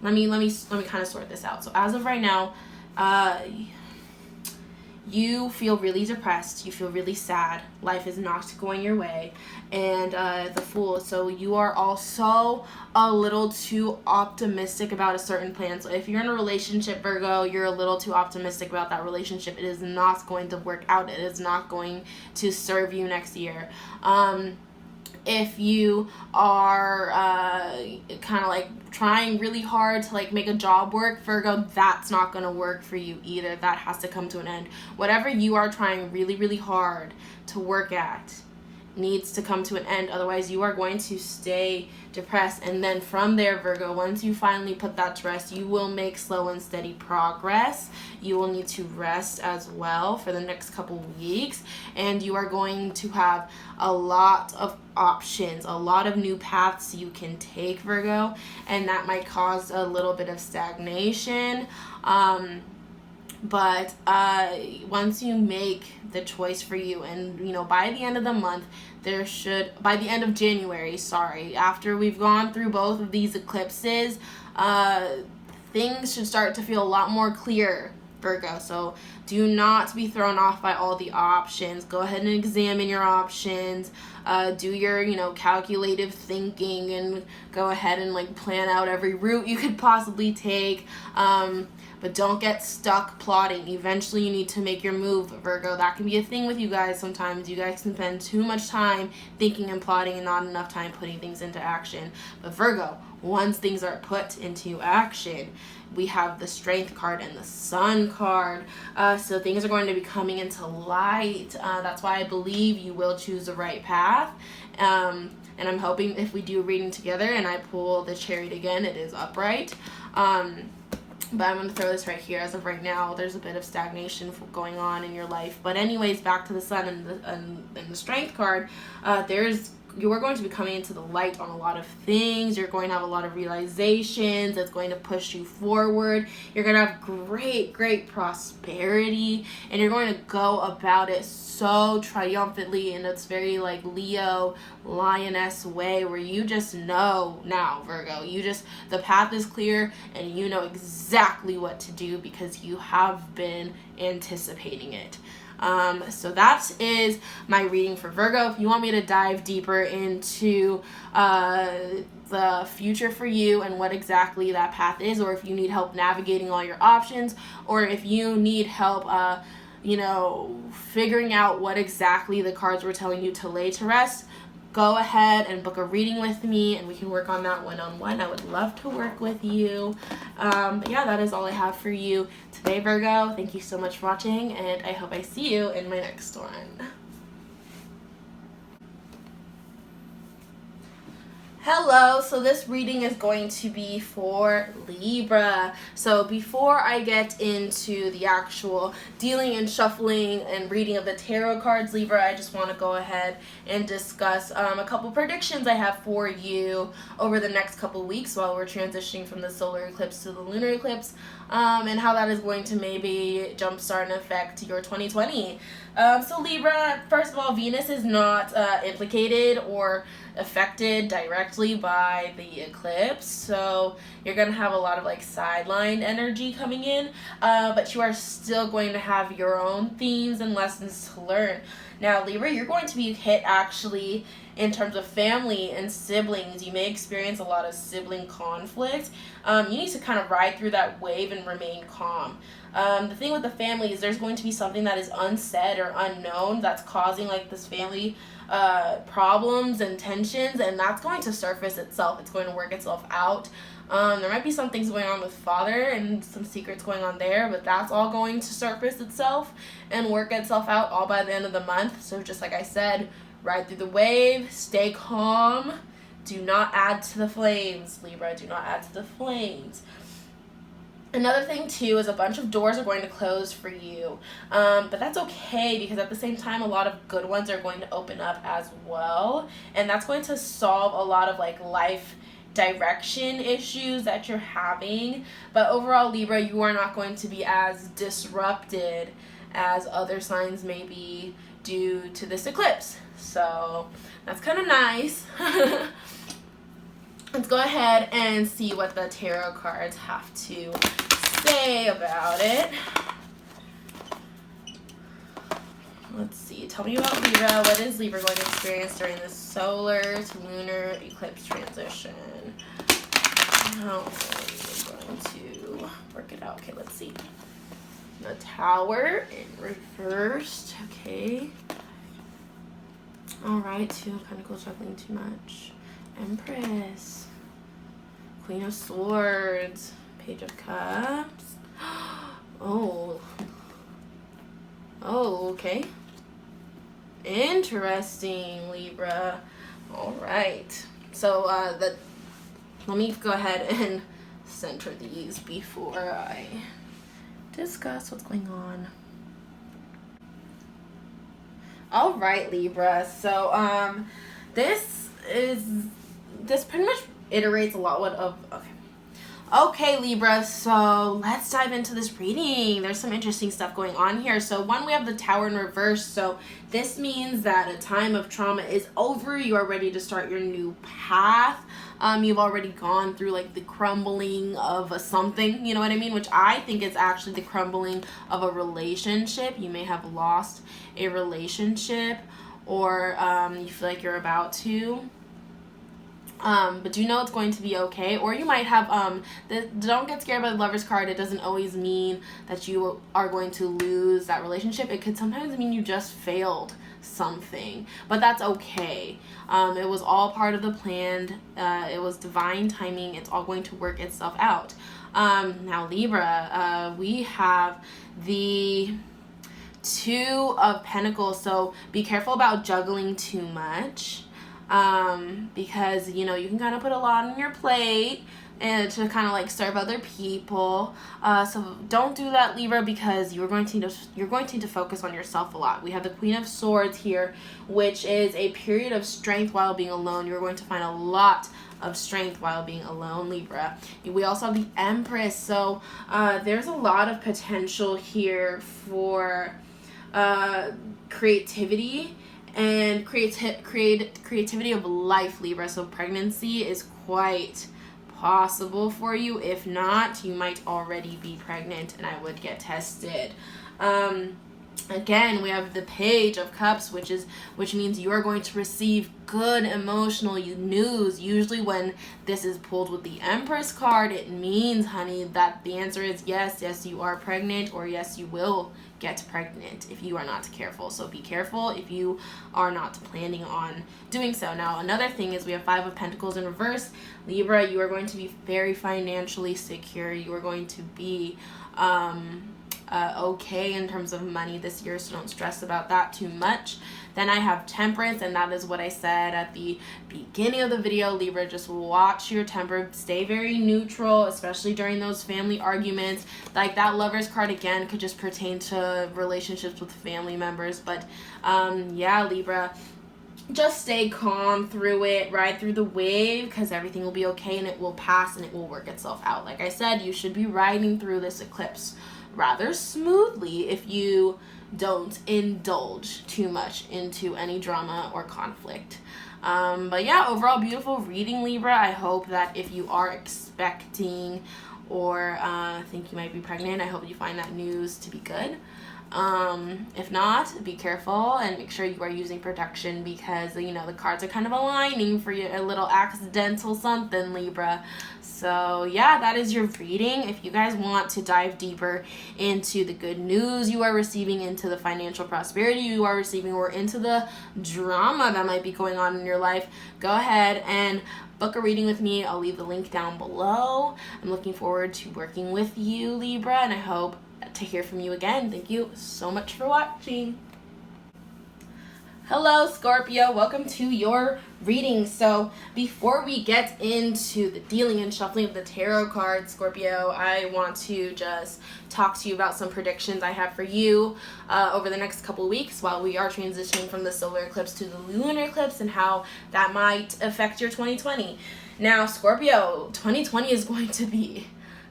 let me kind of sort this out. So as of right now, you feel really depressed, you feel really sad, life is not going your way, and the Fool, so you are also a little too optimistic about a certain plan. So if you're in a relationship, Virgo, you're a little too optimistic about that relationship. It is not going to work out. It is not going to serve you next year. If you are kind of like trying really hard to like make a job work, Virgo, that's not going to work for you either. That has to come to an end. Whatever you are trying really, really hard to work at needs to come to an end. Otherwise, you are going to stay depressed. And then from there, Virgo, once you finally put that to rest, you will make slow and steady progress. You will need to rest as well for the next couple weeks. And you are going to have a lot of options, a lot of new paths you can take, Virgo. And that might cause a little bit of stagnation. But once you make the choice for you, and by the end of the month, by the end of January, after we've gone through both of these eclipses, things should start to feel a lot more clear, Virgo. So do not be thrown off by all the options. Go ahead and examine your options. Do your calculative thinking, and go ahead and like plan out every route you could possibly take. But don't get stuck plotting. Eventually you need to make your move, Virgo. That can be a thing with you guys sometimes. You guys can spend too much time thinking and plotting and not enough time putting things into action. But Virgo, once things are put into action, we have the Strength card and the Sun card. So things are going to be coming into light. That's why I believe you will choose the right path. And I'm hoping if we do a reading together and I pull the Chariot again, it is upright. But I'm going to throw this right here. As of right now, there's a bit of stagnation going on in your life. But anyways, back to the sun and the strength card. You are going to be coming into the light on a lot of things. You're going to have a lot of realizations that's going to push you forward. You're going to have great prosperity, and you're going to go about it so triumphantly in its very like Leo lioness way, where you just know now, Virgo, the path is clear and you know exactly what to do because you have been anticipating it. So that is my reading for Virgo. If you want me to dive deeper into the future for you and what exactly that path is, or if you need help navigating all your options, or if you need help figuring out what exactly the cards were telling you to lay to rest, go ahead and book a reading with me and we can work on that one-on-one. I would love to work with you. But yeah, that is all I have for you today, Virgo. Thank you so much for watching, and I hope I see you in my next one. Hello, so this reading is going to be for Libra. So before I get into the actual dealing and shuffling and reading of the tarot cards, Libra, I just want to go ahead and discuss a couple predictions I have for you over the next couple weeks while we're transitioning from the solar eclipse to the lunar eclipse, and how that is going to maybe jumpstart and affect your 2020. So Libra, first of all, Venus is not implicated or affected directly by the eclipse, so you're going to have a lot of like sideline energy coming in, but you are still going to have your own themes and lessons to learn. Now Libra, you're going to be hit actually in terms of family and siblings. You may experience a lot of sibling conflict. You need to kind of ride through that wave and remain calm. The thing with the family is there's going to be something that is unsaid or unknown that's causing like this family problems and tensions, and that's going to surface itself. It's going to work itself out. There might be some things going on with father and some secrets going on there, but that's all going to surface itself and work itself out all by the end of the month. So just like I said, ride through the wave, stay calm, do not add to the flames, Libra, do not add to the flames. Another thing too is a bunch of doors are going to close for you, but that's okay because at the same time a lot of good ones are going to open up as well, and that's going to solve a lot of like life direction issues that you're having. But overall, Libra, you are not going to be as disrupted as other signs may be due to this eclipse, so that's kind of nice. Let's go ahead and see what the tarot cards have to say about it. Let's see. Tell me about Libra. What is Libra going to experience during the solar to lunar eclipse transition? How are we going to work it out? Okay, let's see. The Tower in reversed. Okay. All right. Two of Pentacles, juggling too much. Empress. Queen of Swords. Page of Cups. Oh, okay. Interesting, Libra. All right. So let me go ahead and center these before I discuss what's going on. All right, Libra. So this pretty much iterates a lot of Okay, Libra, so let's dive into this reading. There's some interesting stuff going on here. So one, we have the Tower in reverse. So this means that a time of trauma is over. You are ready to start your new path. You've already gone through like the crumbling of a something, you know what I mean? Which I think is actually the crumbling of a relationship. You may have lost a relationship, or you feel like you're about to. But do know it's going to be okay. Or you might have don't get scared by the Lover's card. It doesn't always mean that you are going to lose that relationship. It could sometimes mean you just failed something, but that's okay. It was all part of the plan. It was divine timing. It's all going to work itself out. Now Libra, we have the Two of Pentacles, so be careful about juggling too much. Because you can kind of put a lot on your plate, and to kind of like serve other people. So don't do that, Libra, because you're going to need to focus on yourself a lot. We have the Queen of Swords here, which is a period of strength while being alone. You're going to find a lot of strength while being alone, Libra. We also have the Empress, so there's a lot of potential here for creativity and creativity of life, Libra. So pregnancy is quite possible for you. If not, you might already be pregnant, and I would get tested. Again, we have the Page of Cups, which means you are going to receive good emotional news. Usually when this is pulled with the Empress card, it means, honey, that the answer is yes, you are pregnant, or yes, you will get pregnant if you are not careful. So be careful if you are not planning on doing so. Now, another thing is we have Five of Pentacles in reverse. Libra, you are going to be very financially secure. You are going to be okay in terms of money this year, so don't stress about that too much. Then I have Temperance, and that is what I said at the beginning of the video. Libra, just watch your temper, stay very neutral, especially during those family arguments. Like that Lover's card again could just pertain to relationships with family members, but yeah, Libra, just stay calm through it, ride through the wave, because everything will be okay and it will pass and it will work itself out. Like I said, you should be riding through this eclipse rather smoothly if you don't indulge too much into any drama or conflict. But yeah, overall beautiful reading, Libra. I hope that if you are expecting or think you might be pregnant, I hope you find that news to be good. If not, be careful and make sure you are using protection, because you know the cards are kind of aligning for you, a little accidental something, Libra. So yeah, that is your reading. If you guys want to dive deeper into the good news you are receiving, into the financial prosperity you are receiving, or into the drama that might be going on in your life, go ahead and book a reading with me. I'll leave the link down below. I'm looking forward to working with you, Libra, and I hope to hear from you again. Thank you so much for watching. Hello, Scorpio. Welcome to your reading. So before we get into the dealing and shuffling of the tarot cards, Scorpio, I want to just talk to you about some predictions I have for you over the next couple of weeks while we are transitioning from the solar eclipse to the lunar eclipse, and how that might affect your 2020. Now, Scorpio, 2020 is going to be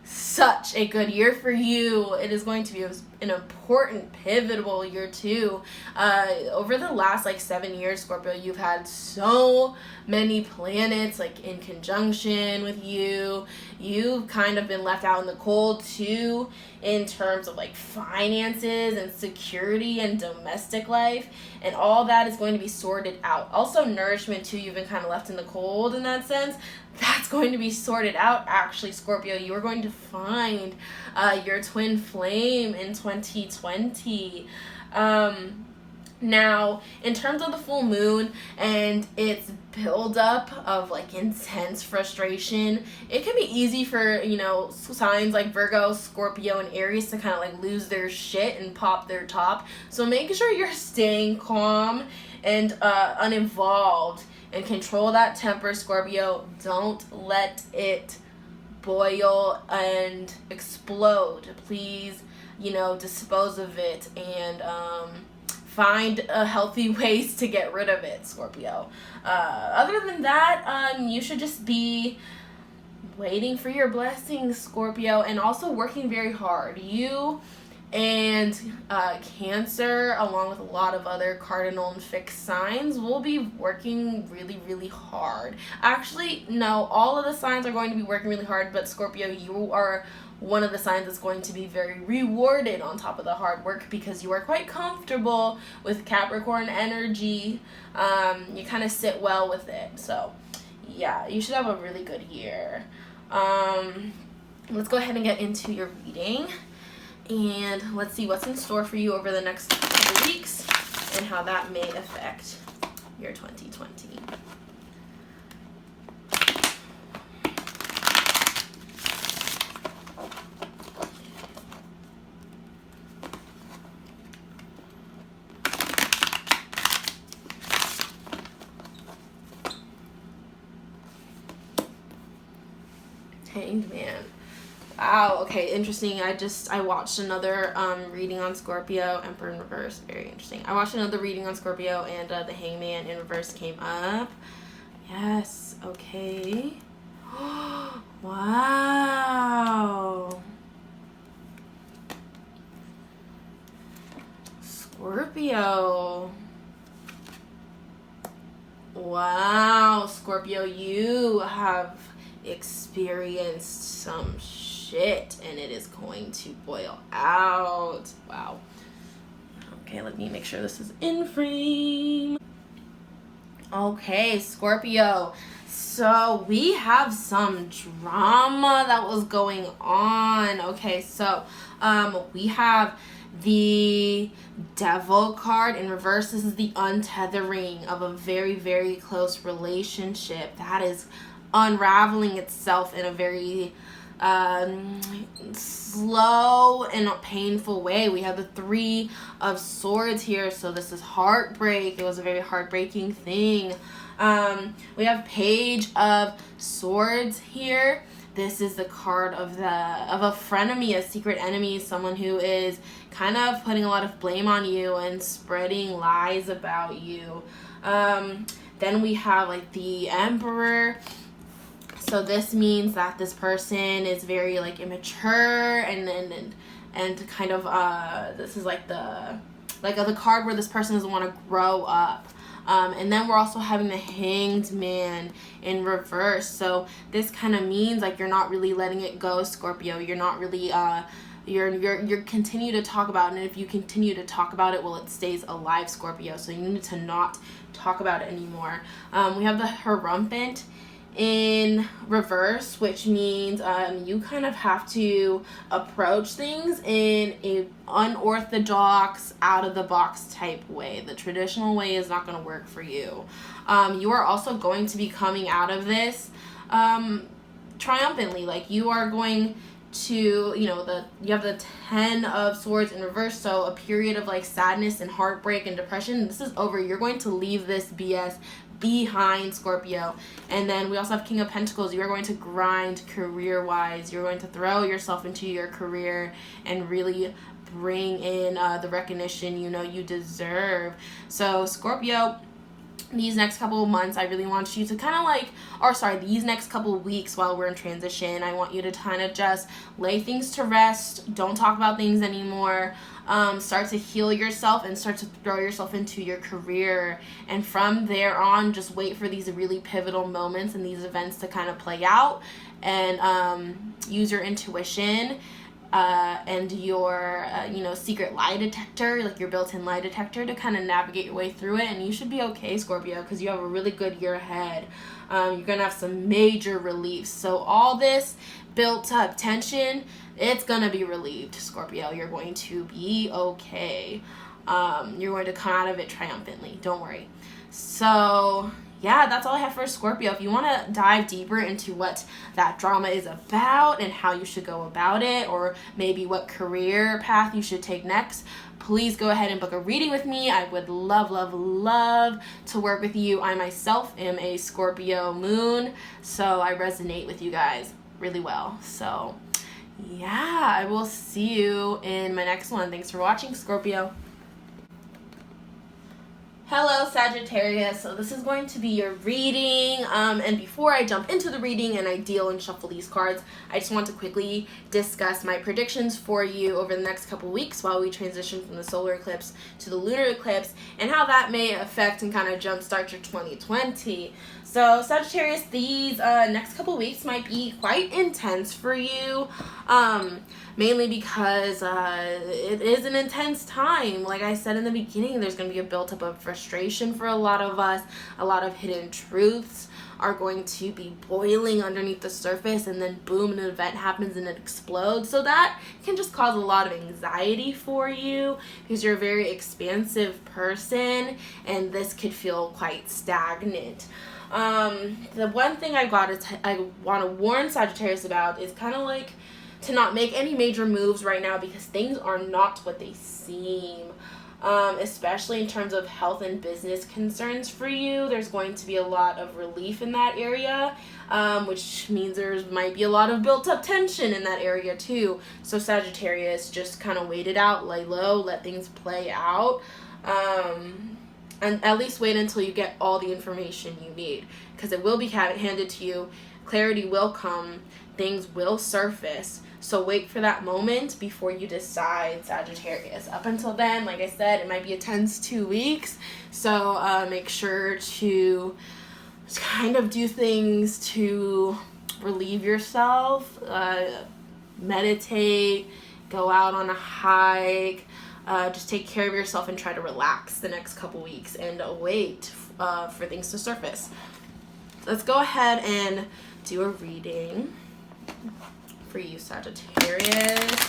such a good year for you. It is going to be an important, pivotal year too. Over the last 7 years, Scorpio, you've had so many planets in conjunction with you. You've kind of been left out in the cold too, in terms of finances and security and domestic life, and all that is going to be sorted out. Also nourishment too, you've been kind of left in the cold in that sense. That's going to be sorted out, actually, Scorpio. You are going to find your twin flame in 2020. Now, in terms of the full moon and its buildup of intense frustration, it can be easy for, signs like Virgo, Scorpio, and Aries to kind of lose their shit and pop their top. So make sure you're staying calm and uninvolved, and control that temper, Scorpio. Don't let it boil and explode. Please, dispose of it and find healthy ways to get rid of it, Scorpio. Other than that, you should just be waiting for your blessings, Scorpio, and also working very hard. You and Cancer, along with a lot of other cardinal and fixed signs, will be working really, really hard. Actually, no, all of the signs are going to be working really hard, but Scorpio, you are one of the signs that's going to be very rewarded on top of the hard work, because you are quite comfortable with Capricorn energy. You kind of sit well with it. So yeah, you should have a really good year. Let's go ahead and get into your reading, and let's see what's in store for you over the next couple weeks and how that may affect your 2020. Hanged Man. Wow, okay, interesting. I watched another reading on Scorpio, Emperor in reverse, very interesting. I watched another reading on Scorpio, and the Hangman in reverse came up. Yes, okay. Wow. Scorpio. Wow, Scorpio, you have experienced some shit and it is going to boil out. Wow. Okay, let me make sure this is in frame. Okay, Scorpio. So we have some drama that was going on. Okay, so we have the Devil card in reverse. This is the untethering of a very, very close relationship that is unraveling itself in a very slow and painful way. We have the Three of Swords here, so this is heartbreak. It was a very heartbreaking thing. We have Page of Swords here. This is the card of a frenemy, a secret enemy, someone who is kind of putting a lot of blame on you and spreading lies about you. Then we have like the Emperor. So this means that this person is very like immature and kind of this is like the card where this person doesn't want to grow up. And then we're also having the Hanged Man in reverse. So this kind of means like you're not really letting it go, Scorpio. You're not really you're continue to talk about it, and if you continue to talk about it, well, it stays alive, Scorpio. So you need to not talk about it anymore. We have the Hierophant in reverse, which means you kind of have to approach things in a unorthodox, out of the box type way. The traditional way is not going to work for you. You are also going to be coming out of this triumphantly. Like you are going to, you have the Ten of Swords in reverse, so a period of like sadness and heartbreak and depression. This is over. You're going to leave this BS behind, Scorpio. And then we also have King of Pentacles. You're going to grind career-wise. You're going to throw yourself into your career and really bring in the recognition you deserve. So Scorpio, these next couple of months, I really want you to kind of these next couple of weeks while we're in transition, I want you to kind of just lay things to rest. Don't talk about things anymore. Start to heal yourself and start to throw yourself into your career. And from there on, just wait for these really pivotal moments and these events to kind of play out, and use your intuition and your secret lie detector, like your built-in lie detector, to kind of navigate your way through it. And you should be okay, Scorpio, because you have a really good year ahead. You're gonna have some major reliefs. So all this built up tension, it's gonna be relieved, Scorpio. You're going to be okay. You're going to come out of it triumphantly. Don't worry. So yeah, that's all I have for Scorpio. If you want to dive deeper into what that drama is about and how you should go about it, or maybe what career path you should take next, please go ahead and book a reading with me. I would love, love, love to work with you. I myself am a Scorpio moon, so I resonate with you guys really well. So yeah, I will see you in my next one. Thanks for watching, Scorpio. Hello, Sagittarius. So this is going to be your reading, and before I jump into the reading and I deal and shuffle these cards, I just want to quickly discuss my predictions for you over the next couple weeks while we transition from the solar eclipse to the lunar eclipse, and how that may affect and kind of jumpstart your 2020. So Sagittarius, these next couple weeks might be quite intense for you, mainly because it is an intense time. Like I said in the beginning, there's going to be a buildup of frustration for a lot of us. A lot of hidden truths are going to be boiling underneath the surface, and then boom, an event happens and it explodes. So that can just cause a lot of anxiety for you because you're a very expansive person, and this could feel quite stagnant. The one thing I want to warn Sagittarius about is kind of like to not make any major moves right now, because things are not what they seem. especially in terms of health and business concerns for you. There's going to be a lot of relief in that area, which means there might be a lot of built up tension in that area too. So Sagittarius, just kind of wait it out, lay low, let things play out. And at least wait until you get all the information you need, because it will be handed to you. Clarity will come, things will surface. So wait for that moment before you decide, Sagittarius. Up until then, like I said, it might be a tense 2 weeks. So make sure to kind of do things to relieve yourself, meditate, go out on a hike. Just take care of yourself and try to relax the next couple weeks and wait for things to surface. Let's go ahead and do a reading for you, Sagittarius.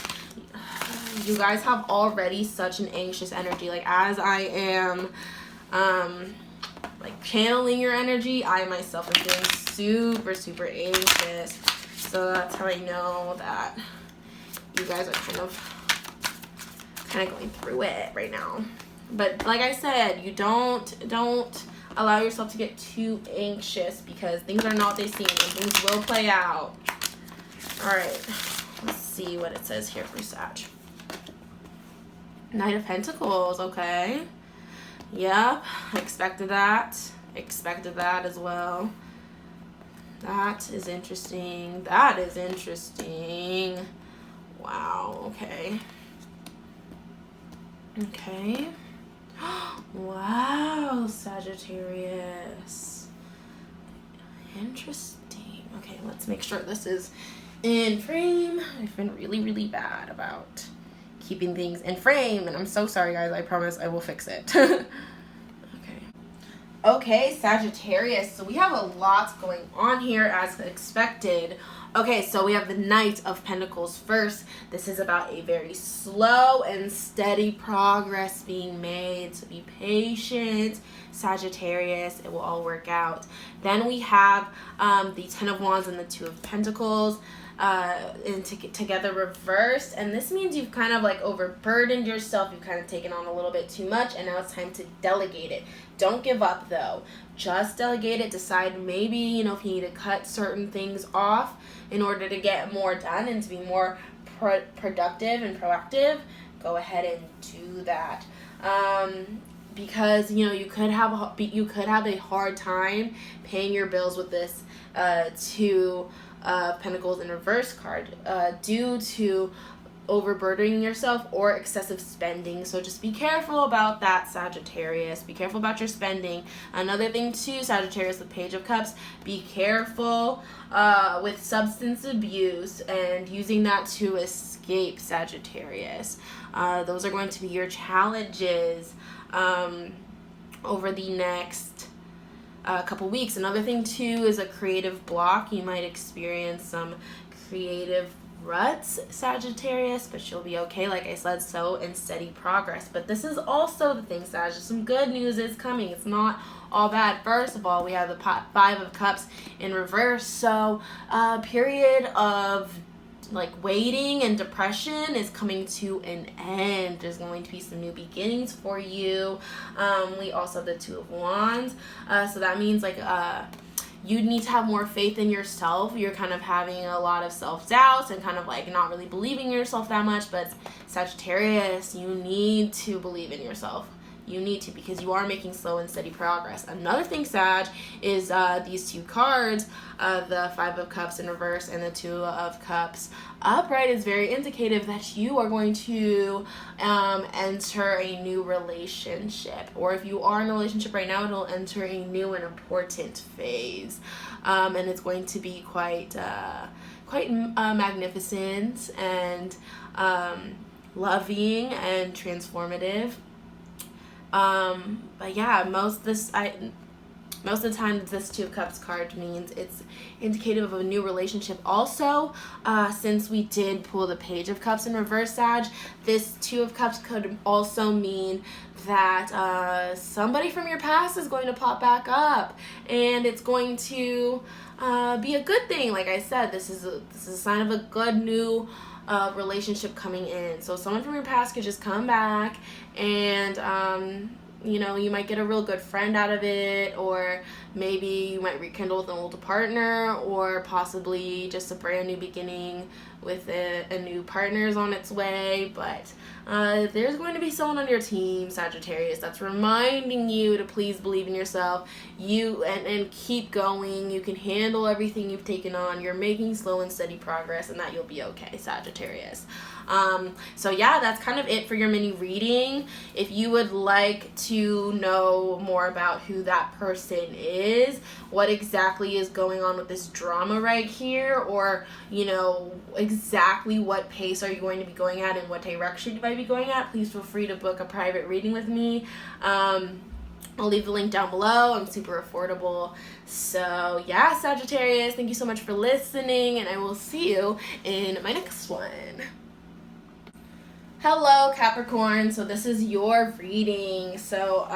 You guys have already such an anxious energy. Like, as I am like channeling your energy, I myself am feeling super anxious. So that's how I know that you guys are kind of going through it right now. But like I said, you don't allow yourself to get too anxious, because things are not what they seem, and things will play out. All right, let's see what it says here for Sag. Knight of Pentacles. Okay, yep, I expected that as well. That is interesting. Wow. Okay. Wow, Sagittarius. Interesting. Okay, let's make sure this is in frame. I've been really bad about keeping things in frame, and I'm so sorry, guys. I promise I will fix it. Okay, Sagittarius. So we have a lot going on here as expected. Okay, so we have the Knight of Pentacles first. This is about a very slow and steady progress being made. So be patient, Sagittarius. It will all work out. Then we have the Ten of Wands and the Two of Pentacles together reversed. And this means you've kind of like overburdened yourself. You've kind of taken on a little bit too much, and now it's time to delegate it. Don't give up though. Just delegate it. Decide maybe, if you need to cut certain things off in order to get more done and to be more productive and proactive. Go ahead and do that. Because you could have a hard time paying your bills with this Two of Pentacles in reverse card due to overburdening yourself or excessive spending. So just be careful about that, Sagittarius. Be careful about your spending. Another thing too, Sagittarius, the Page of Cups, be careful with substance abuse and using that to escape, Sagittarius. Those are going to be your challenges over the next couple weeks. Another thing too is a creative block. You might experience some creative ruts, Sagittarius, but you'll be okay. Like I said, slow and steady progress. But this is also the thing, Sag. Some good news is coming. It's not all bad. First of all, we have the Five of Cups in reverse. So a period of like waiting and depression is coming to an end. There's going to be some new beginnings for you. We also have the Two of Wands. So that means like you need to have more faith in yourself. You're kind of having a lot of self-doubt and kind of like not really believing in yourself that much. But Sagittarius, you need to believe in yourself. You need to, because you are making slow and steady progress. Another thing, Sag, is these two cards, the Five of Cups in reverse and the Two of Cups upright, is very indicative that you are going to enter a new relationship. Or if you are in a relationship right now, it'll enter a new and important phase. And it's going to be quite magnificent and loving and transformative. But yeah, most of the time this Two of Cups card means it's indicative of a new relationship. Also, since we did pull the Page of Cups in reverse, Sag, this Two of Cups could also mean that somebody from your past is going to pop back up, and it's going to be a good thing. Like I said, this is a sign of a good new relationship coming in. So someone from your past could just come back and you know, you might get a real good friend out of it, or maybe you might rekindle with an old partner, or possibly just a brand new beginning with a new partner is on its way. But there's going to be someone on your team, Sagittarius, that's reminding you to please believe in yourself, and keep going. You can handle everything you've taken on. You're making slow and steady progress, and that you'll be okay, Sagittarius. So yeah, that's kind of it for your mini reading. If you would like to know more about who that person is, what exactly is going on with this drama right here, or, you know, exactly what pace are you going to be going at and what direction you might be going at, please feel free to book a private reading with me. I'll leave the link down below. I'm super affordable. So yeah, Sagittarius, thank you so much for listening, and I will see you in my next one. Hello, Capricorn. So this is your reading. So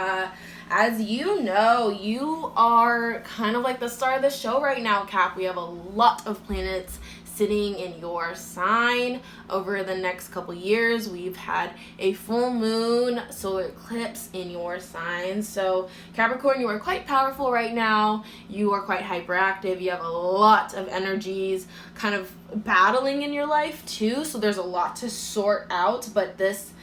as you know, you are kind of like the star of the show right now, Cap. We have a lot of planets sitting in your sign. Over the next couple years, we've had a full moon solar eclipse in your sign. So Capricorn, you are quite powerful right now. You are quite hyperactive. You have a lot of energies kind of battling in your life too. So there's a lot to sort out, but this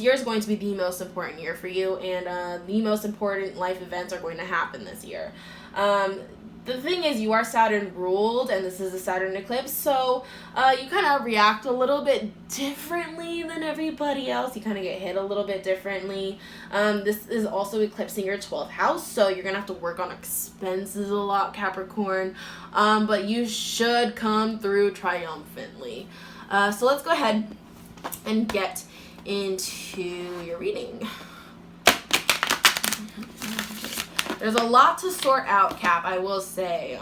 year is going to be the most important year for you, and the most important life events are going to happen this year. The thing is, you are Saturn ruled, and this is a Saturn eclipse, so you kind of react a little bit differently than everybody else. You kind of get hit a little bit differently. This is also eclipsing your 12th house, so you're going to have to work on expenses a lot, Capricorn, but you should come through triumphantly. So let's go ahead and get into your reading. There's a lot to sort out, Cap, I will say.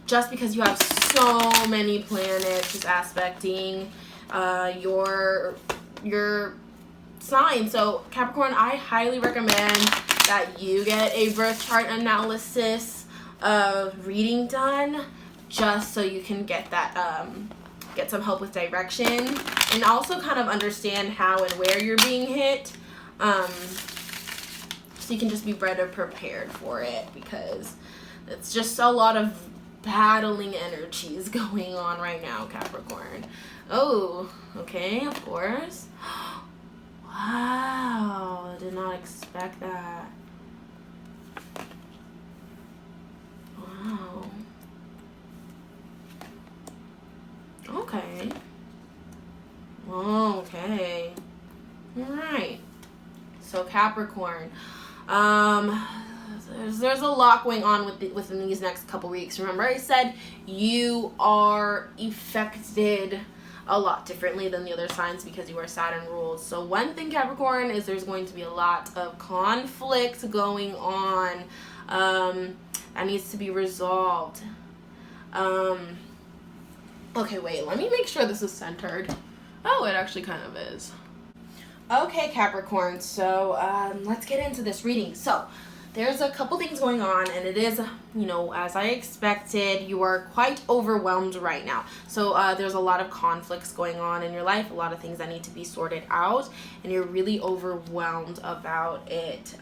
Just because you have so many planets just aspecting your sign. So, Capricorn, I highly recommend that you get a birth chart analysis reading done, just so you can get that get some help with direction, and also kind of understand how and where you're being hit. So you can just be better prepared for it, because it's just a lot of battling energies going on right now, Capricorn. Oh, okay, of course. Wow, I did not expect that. Wow. Okay. Okay. All right. So Capricorn, there's a lot going on within these next couple weeks. Remember, I said you are affected a lot differently than the other signs because you are Saturn ruled. So one thing, Capricorn, is there's going to be a lot of conflict going on that needs to be resolved. Okay, wait, let me make sure this is centered. Oh, it actually kind of is. Okay, Capricorn, so let's get into this reading. So there's a couple things going on, and it is, you know, as I expected, you are quite overwhelmed right now. So there's a lot of conflicts going on in your life, a lot of things that need to be sorted out, and you're really overwhelmed about it.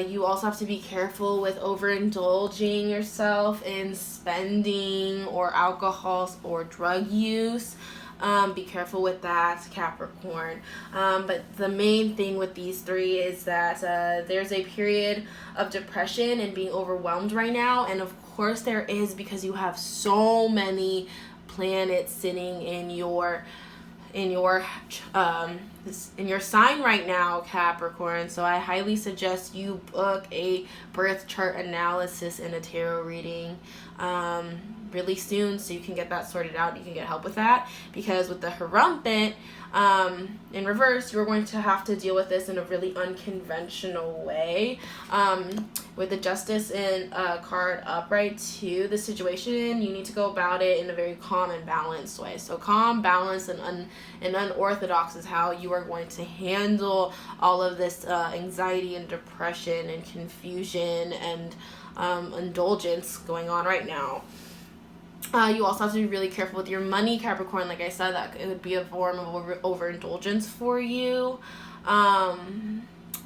You also have to be careful with overindulging yourself in spending or alcohol or drug use. Be careful with that, Capricorn. But the main thing with these three is that there's a period of depression and being overwhelmed right now. And of course there is, because you have so many planets sitting in your sign right now, Capricorn. So I highly suggest you book a birth chart analysis and a tarot reading really soon, so you can get that sorted out. You can get help with that, because with the Hierophant in reverse, you're going to have to deal with this in a really unconventional way. With the Justice and card upright to the situation, you need to go about it in a very calm and balanced way. So calm, balanced, and unorthodox is how you are going to handle all of this anxiety and depression and confusion and indulgence going on right now. You also have to be really careful with your money, Capricorn. Like I said, that it would be a form of overindulgence for you.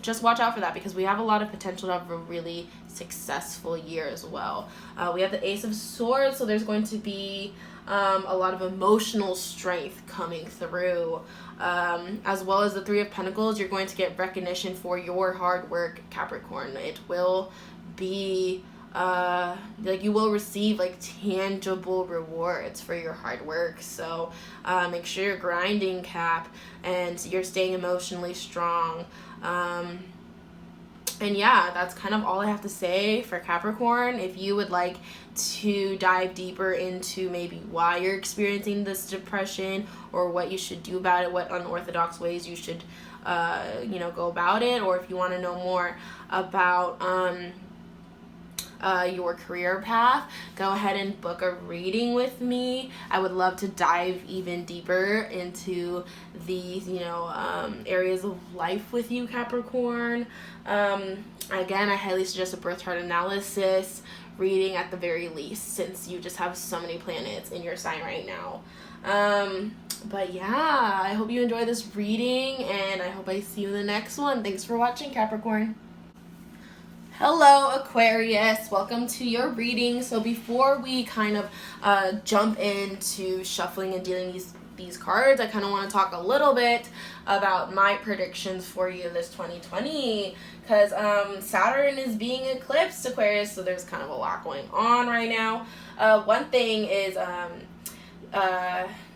Just watch out for that, because we have a lot of potential to have a really successful year as well. We have the Ace of Swords, so there's going to be a lot of emotional strength coming through. As well as the Three of Pentacles, you're going to get recognition for your hard work, Capricorn. It will be like you will receive like tangible rewards for your hard work. So make sure you're grinding, Cap, and you're staying emotionally strong. And yeah, that's kind of all I have to say for Capricorn. If you would like to dive deeper into maybe why you're experiencing this depression, or what you should do about it, what unorthodox ways you should go about it, or if you want to know more about your career path, go ahead and book a reading with me. I would love to dive even deeper into these, areas of life with you, Capricorn. Again, I highly suggest a birth chart analysis reading at the very least, since you just have so many planets in your sign right now. But yeah, I hope you enjoy this reading, and I hope I see you in the next one. Thanks for watching, Capricorn. Hello, Aquarius. Welcome to your reading. So before we kind of jump into shuffling and dealing these cards, I kind of want to talk a little bit about my predictions for you this 2020, because Saturn is being eclipsed, Aquarius, so there's kind of a lot going on right now. One thing is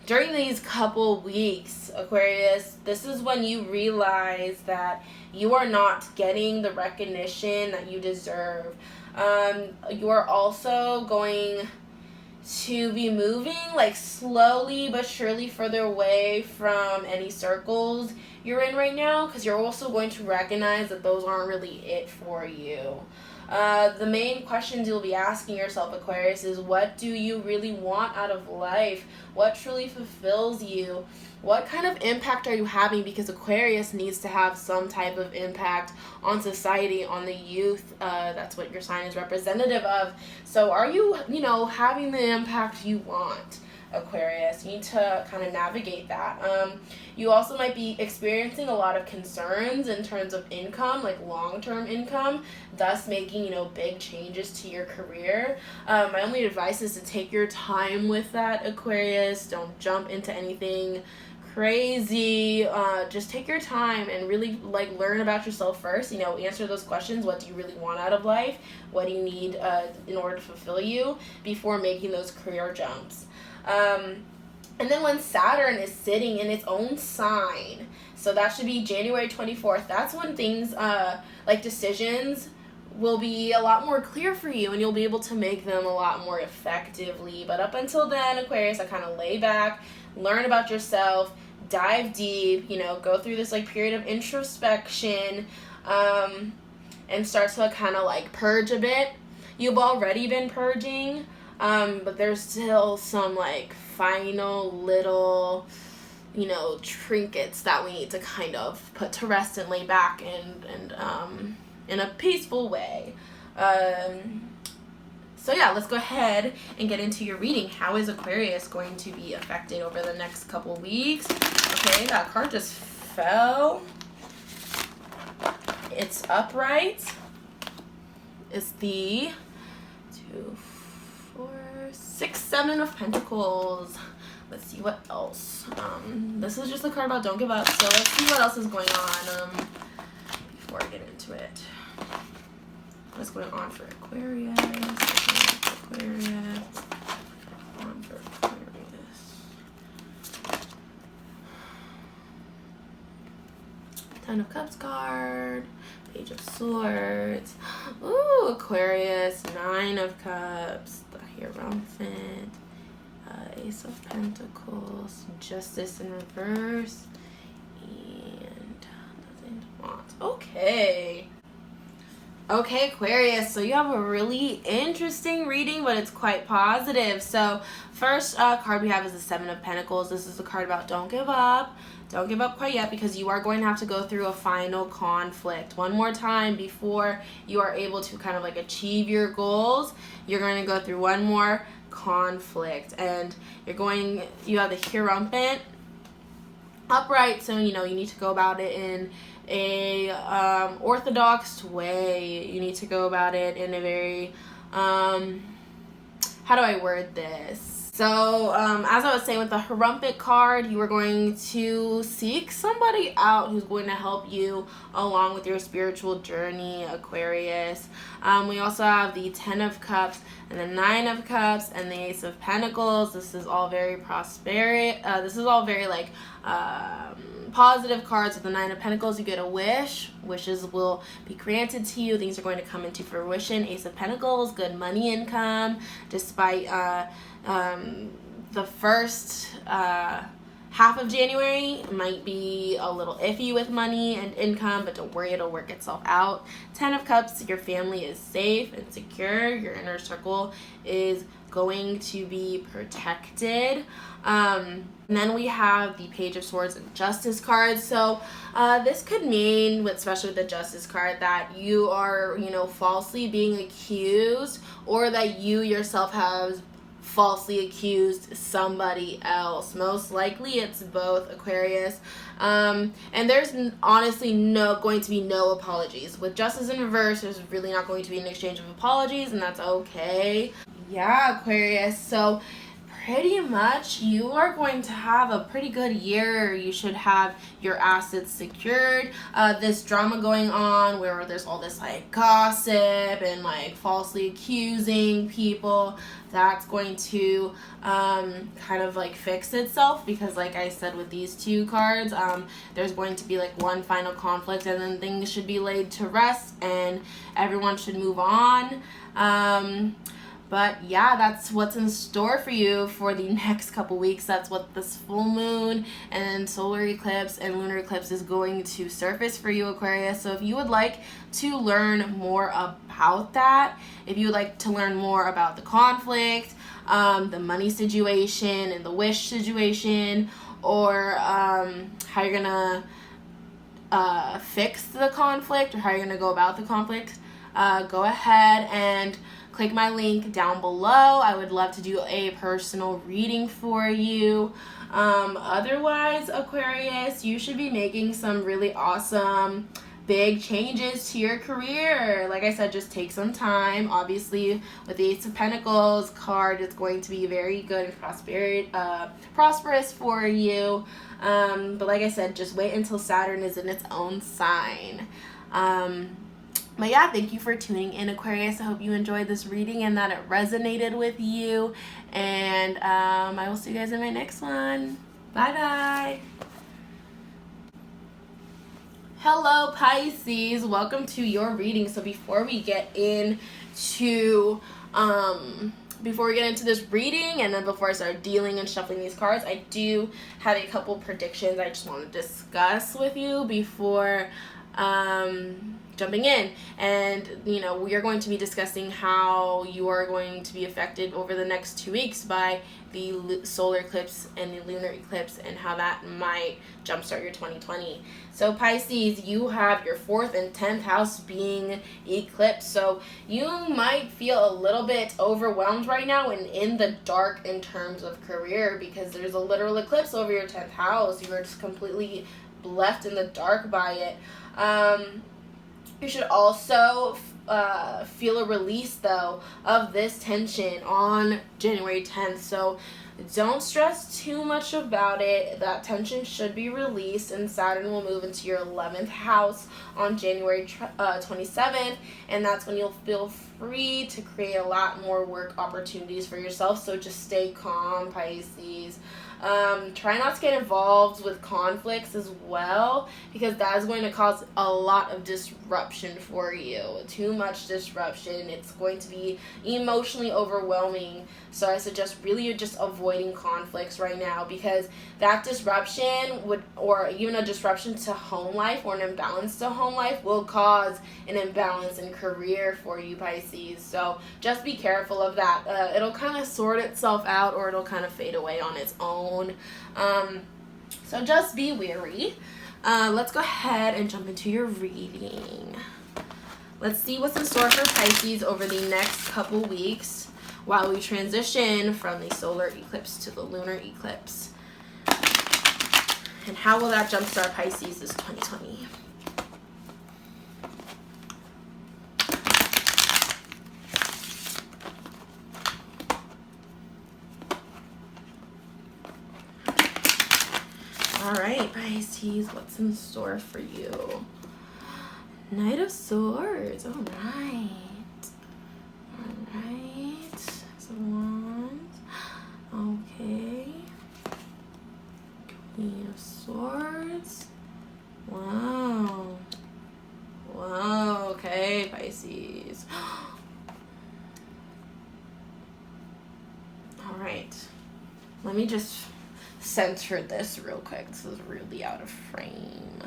during these couple weeks, Aquarius, this is when you realize that you are not getting the recognition that you deserve. You are also going to be moving like slowly but surely further away from any circles you're in right now, because you're also going to recognize that those aren't really it for you. The main questions you'll be asking yourself, Aquarius, is what do you really want out of life? What truly fulfills you? What kind of impact are you having? Because Aquarius needs to have some type of impact on society, on the youth. That's what your sign is representative of. So are you, having the impact you want, Aquarius? You need to kind of navigate that. You also might be experiencing a lot of concerns in terms of income, like long-term income, thus making, big changes to your career. My only advice is to take your time with that, Aquarius. Don't jump into anything crazy. Just take your time and really learn about yourself first. Answer those questions. What do you really want out of life? What do you need in order to fulfill you before making those career jumps? And then when Saturn is sitting in its own sign, so that should be January 24th, that's when things like decisions will be a lot more clear for you, and you'll be able to make them a lot more effectively. But up until then, Aquarius, I kind of lay back, learn about yourself, dive deep, go through this period of introspection, and start to kind of purge a bit. You've already been purging, but there's still some final little trinkets that we need to kind of put to rest and lay back and in a peaceful way. So yeah, let's go ahead and get into your reading. How is Aquarius going to be affected over the next couple weeks? Okay, that card just fell. It's upright. It's the 2, 4, 6, 7 of Pentacles. Let's see what else. This is just a card about don't give up. So let's see what else is going on before I get into it. What's going on for Aquarius? On for Aquarius. 10 of Cups card. Page of Swords. Ooh, Aquarius. 9 of Cups. The Hierophant. Ace of Pentacles. Justice in reverse. And nothing to want. Okay. Okay, Aquarius, so you have a really interesting reading, but it's quite positive. So first card we have is the 7 of Pentacles. This is a card about don't give up. Don't give up quite yet, because you are going to have to go through a final conflict one more time before you are able to kind of achieve your goals. You're going to go through one more conflict, and you have the Hierophant upright, so you need to go about it in a orthodox way. You need to go about it in a very how do I word this? So, as I was saying, with the Hierophant card, you are going to seek somebody out who's going to help you along with your spiritual journey, Aquarius. We also have the Ten of Cups and the Nine of Cups and the Ace of Pentacles. This is all very this is all very positive cards. With the Nine of Pentacles, you get a wish. Wishes will be granted to you. Things are going to come into fruition. Ace of Pentacles, good money income, despite the first half of January might be a little iffy with money and income, but don't worry, it'll work itself out. Ten of Cups, your family is safe and secure. Your inner circle is going to be protected. And then we have the Page of Swords and Justice cards. So this could mean, especially with the Justice card, that you are, falsely being accused, or that you yourself have falsely accused somebody else. Most likely it's both, Aquarius. And there's honestly going to be no apologies. With Justice in reverse, there's really not going to be an exchange of apologies, and that's okay. Yeah, Aquarius. So pretty much you are going to have a pretty good year. You should have your assets secured. This drama going on where there's all this gossip and falsely accusing people, that's going to kind of fix itself, because like I said with these two cards, there's going to be one final conflict, and then things should be laid to rest and everyone should move on. But yeah, that's what's in store for you for the next couple weeks. That's what this full moon and solar eclipse and lunar eclipse is going to surface for you, Aquarius. So if you would like to learn more about that, if you would like to learn more about the conflict, the money situation and the wish situation, or how you're gonna fix the conflict, or how you're gonna go about the conflict, go ahead and click my link down below. I would love to do a personal reading for you. Otherwise, Aquarius, you should be making some really awesome big changes to your career. Like I said, just take some time. Obviously, with the Ace of Pentacles card, it's going to be very good and prosperous for you. But like I said, just wait until Saturn is in its own sign. But yeah, thank you for tuning in, Aquarius. I hope you enjoyed this reading and that it resonated with you. And I will see you guys in my next one. Bye-bye. Hello, Pisces. Welcome to your reading. So before we get into this reading, and then before I start dealing and shuffling these cards, I do have a couple predictions I just want to discuss with you before jumping in. And we are going to be discussing how you are going to be affected over the next 2 weeks by the solar eclipse and the lunar eclipse, and how that might jumpstart your 2020. So Pisces, you have your 4th and 10th house being eclipsed, so you might feel a little bit overwhelmed right now and in the dark in terms of career, because there's a literal eclipse over your 10th house. You are just completely left in the dark by it. You should also feel a release, though, of this tension on January 10th. So don't stress too much about it. That tension should be released, and Saturn will move into your 11th house on January 27th, and that's when you'll feel free to create a lot more work opportunities for yourself. So just stay calm, Pisces. Try not to get involved with conflicts as well, because that is going to cause a lot of disruption for you. Too much disruption. It's going to be emotionally overwhelming. So I suggest really just avoiding conflicts right now, because that disruption or even a disruption to home life or an imbalance to home life will cause an imbalance in career for you, Pisces. So just be careful of that. It'll kind of sort itself out, or it'll kind of fade away on its own. So just be wary. Let's go ahead and jump into your reading. Let's see what's in store for Pisces over the next couple weeks. while we transition from the solar eclipse to the lunar eclipse. And how will that jumpstart Pisces this 2020? All right, Pisces, what's in store for you? Knight of Swords. All right. All right. Wands. Okay. Queen of Swords. Wow. Wow. Okay, Pisces. All right. Let me just center this real quick. This is really out of frame.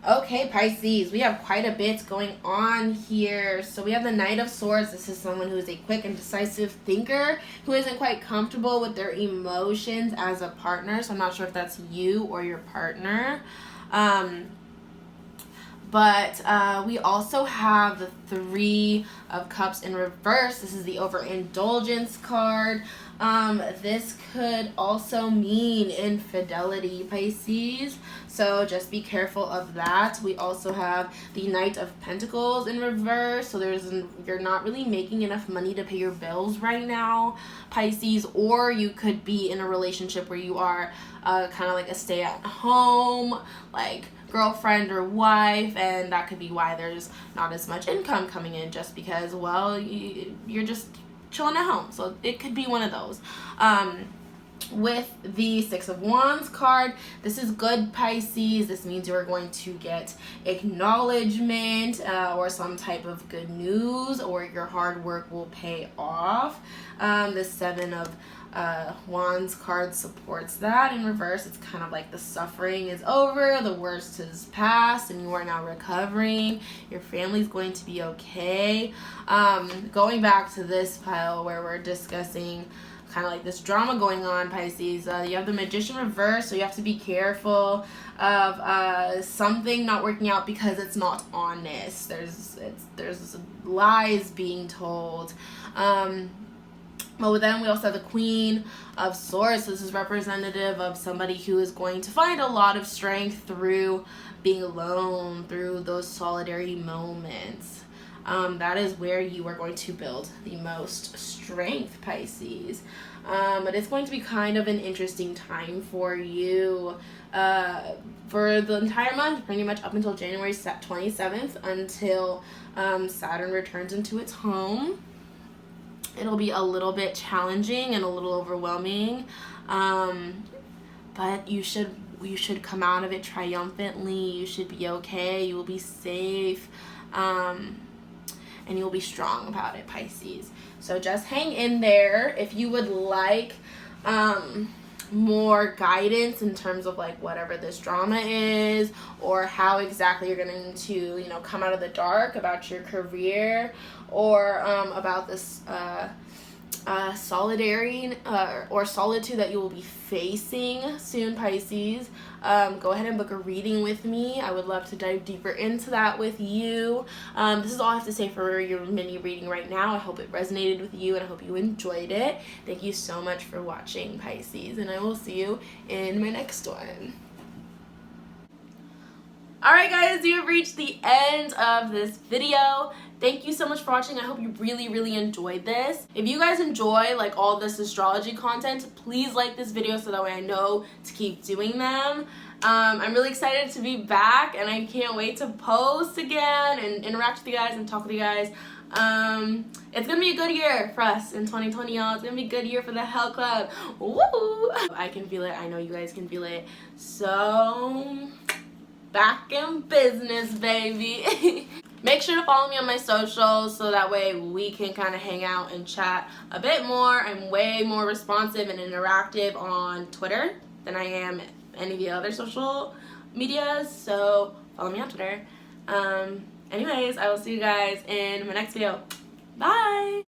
Okay, Pisces, we have quite a bit going on here. So we have the Knight of Swords. This is someone who is a quick and decisive thinker who isn't quite comfortable with their emotions as a partner. So I'm not sure if that's you or your partner. But we also have the Three of Cups in reverse. This is the overindulgence card. This could also mean infidelity, Pisces. So just be careful of that. We also have the Knight of Pentacles in reverse. So you're not really making enough money to pay your bills right now, Pisces. Or you could be in a relationship where you are kind of like a stay-at-home, like girlfriend or wife, and that could be why there's not as much income coming in, just because, well, you're just chilling at home. So it could be one of those. With the Six of Wands card, this is good, Pisces. This means you are going to get acknowledgement or some type of good news, or your hard work will pay off. The Seven of Wands card supports that. In reverse, it's kind of like the suffering is over, the worst is past, and you are now recovering. Your family's going to be okay. Going back to this pile where we're discussing kind of like this drama going on, Pisces, you have the Magician reverse, so you have to be careful of something not working out because it's not honest. There's lies being told. But then we also have the Queen of Swords. This is representative of somebody who is going to find a lot of strength through being alone, through those solitary moments. That is where you are going to build the most strength, Pisces. But it's going to be kind of an interesting time for you for the entire month, pretty much up until January 27th, until Saturn returns into its home. It'll be a little bit challenging and a little overwhelming, but you should come out of it triumphantly. You should be okay. You will be safe. And you'll be strong about it, Pisces. So just hang in there. If you would like more guidance in terms of like whatever this drama is, or how exactly you're going to, come out of the dark about your career, or about this solidarity or solitude that you will be facing soon, Pisces, go ahead and book a reading with me. I would love to dive deeper into that with you. This is all I have to say for your mini reading right now. I hope it resonated with you, and I hope you enjoyed it. Thank you so much for watching, Pisces, and I will see you in my next one. Alright guys, you have reached the end of this video. Thank you so much for watching. I hope you really enjoyed this. If you guys enjoy like all this astrology content, please like this video so that way I know to keep doing them. I'm really excited to be back, and I can't wait to post again and interact with you guys and talk with you guys. It's gonna be a good year for us in 2020, y'all. It's gonna be a good year for the Hell Club. Woo! I can feel it. I know you guys can feel it. So back in business, baby. Make sure to follow me on my socials so that way we can kind of hang out and chat a bit more. I'm way more responsive and interactive on Twitter than I am any of the other social medias, so follow me on Twitter. Anyways, I will see you guys in my next video. Bye!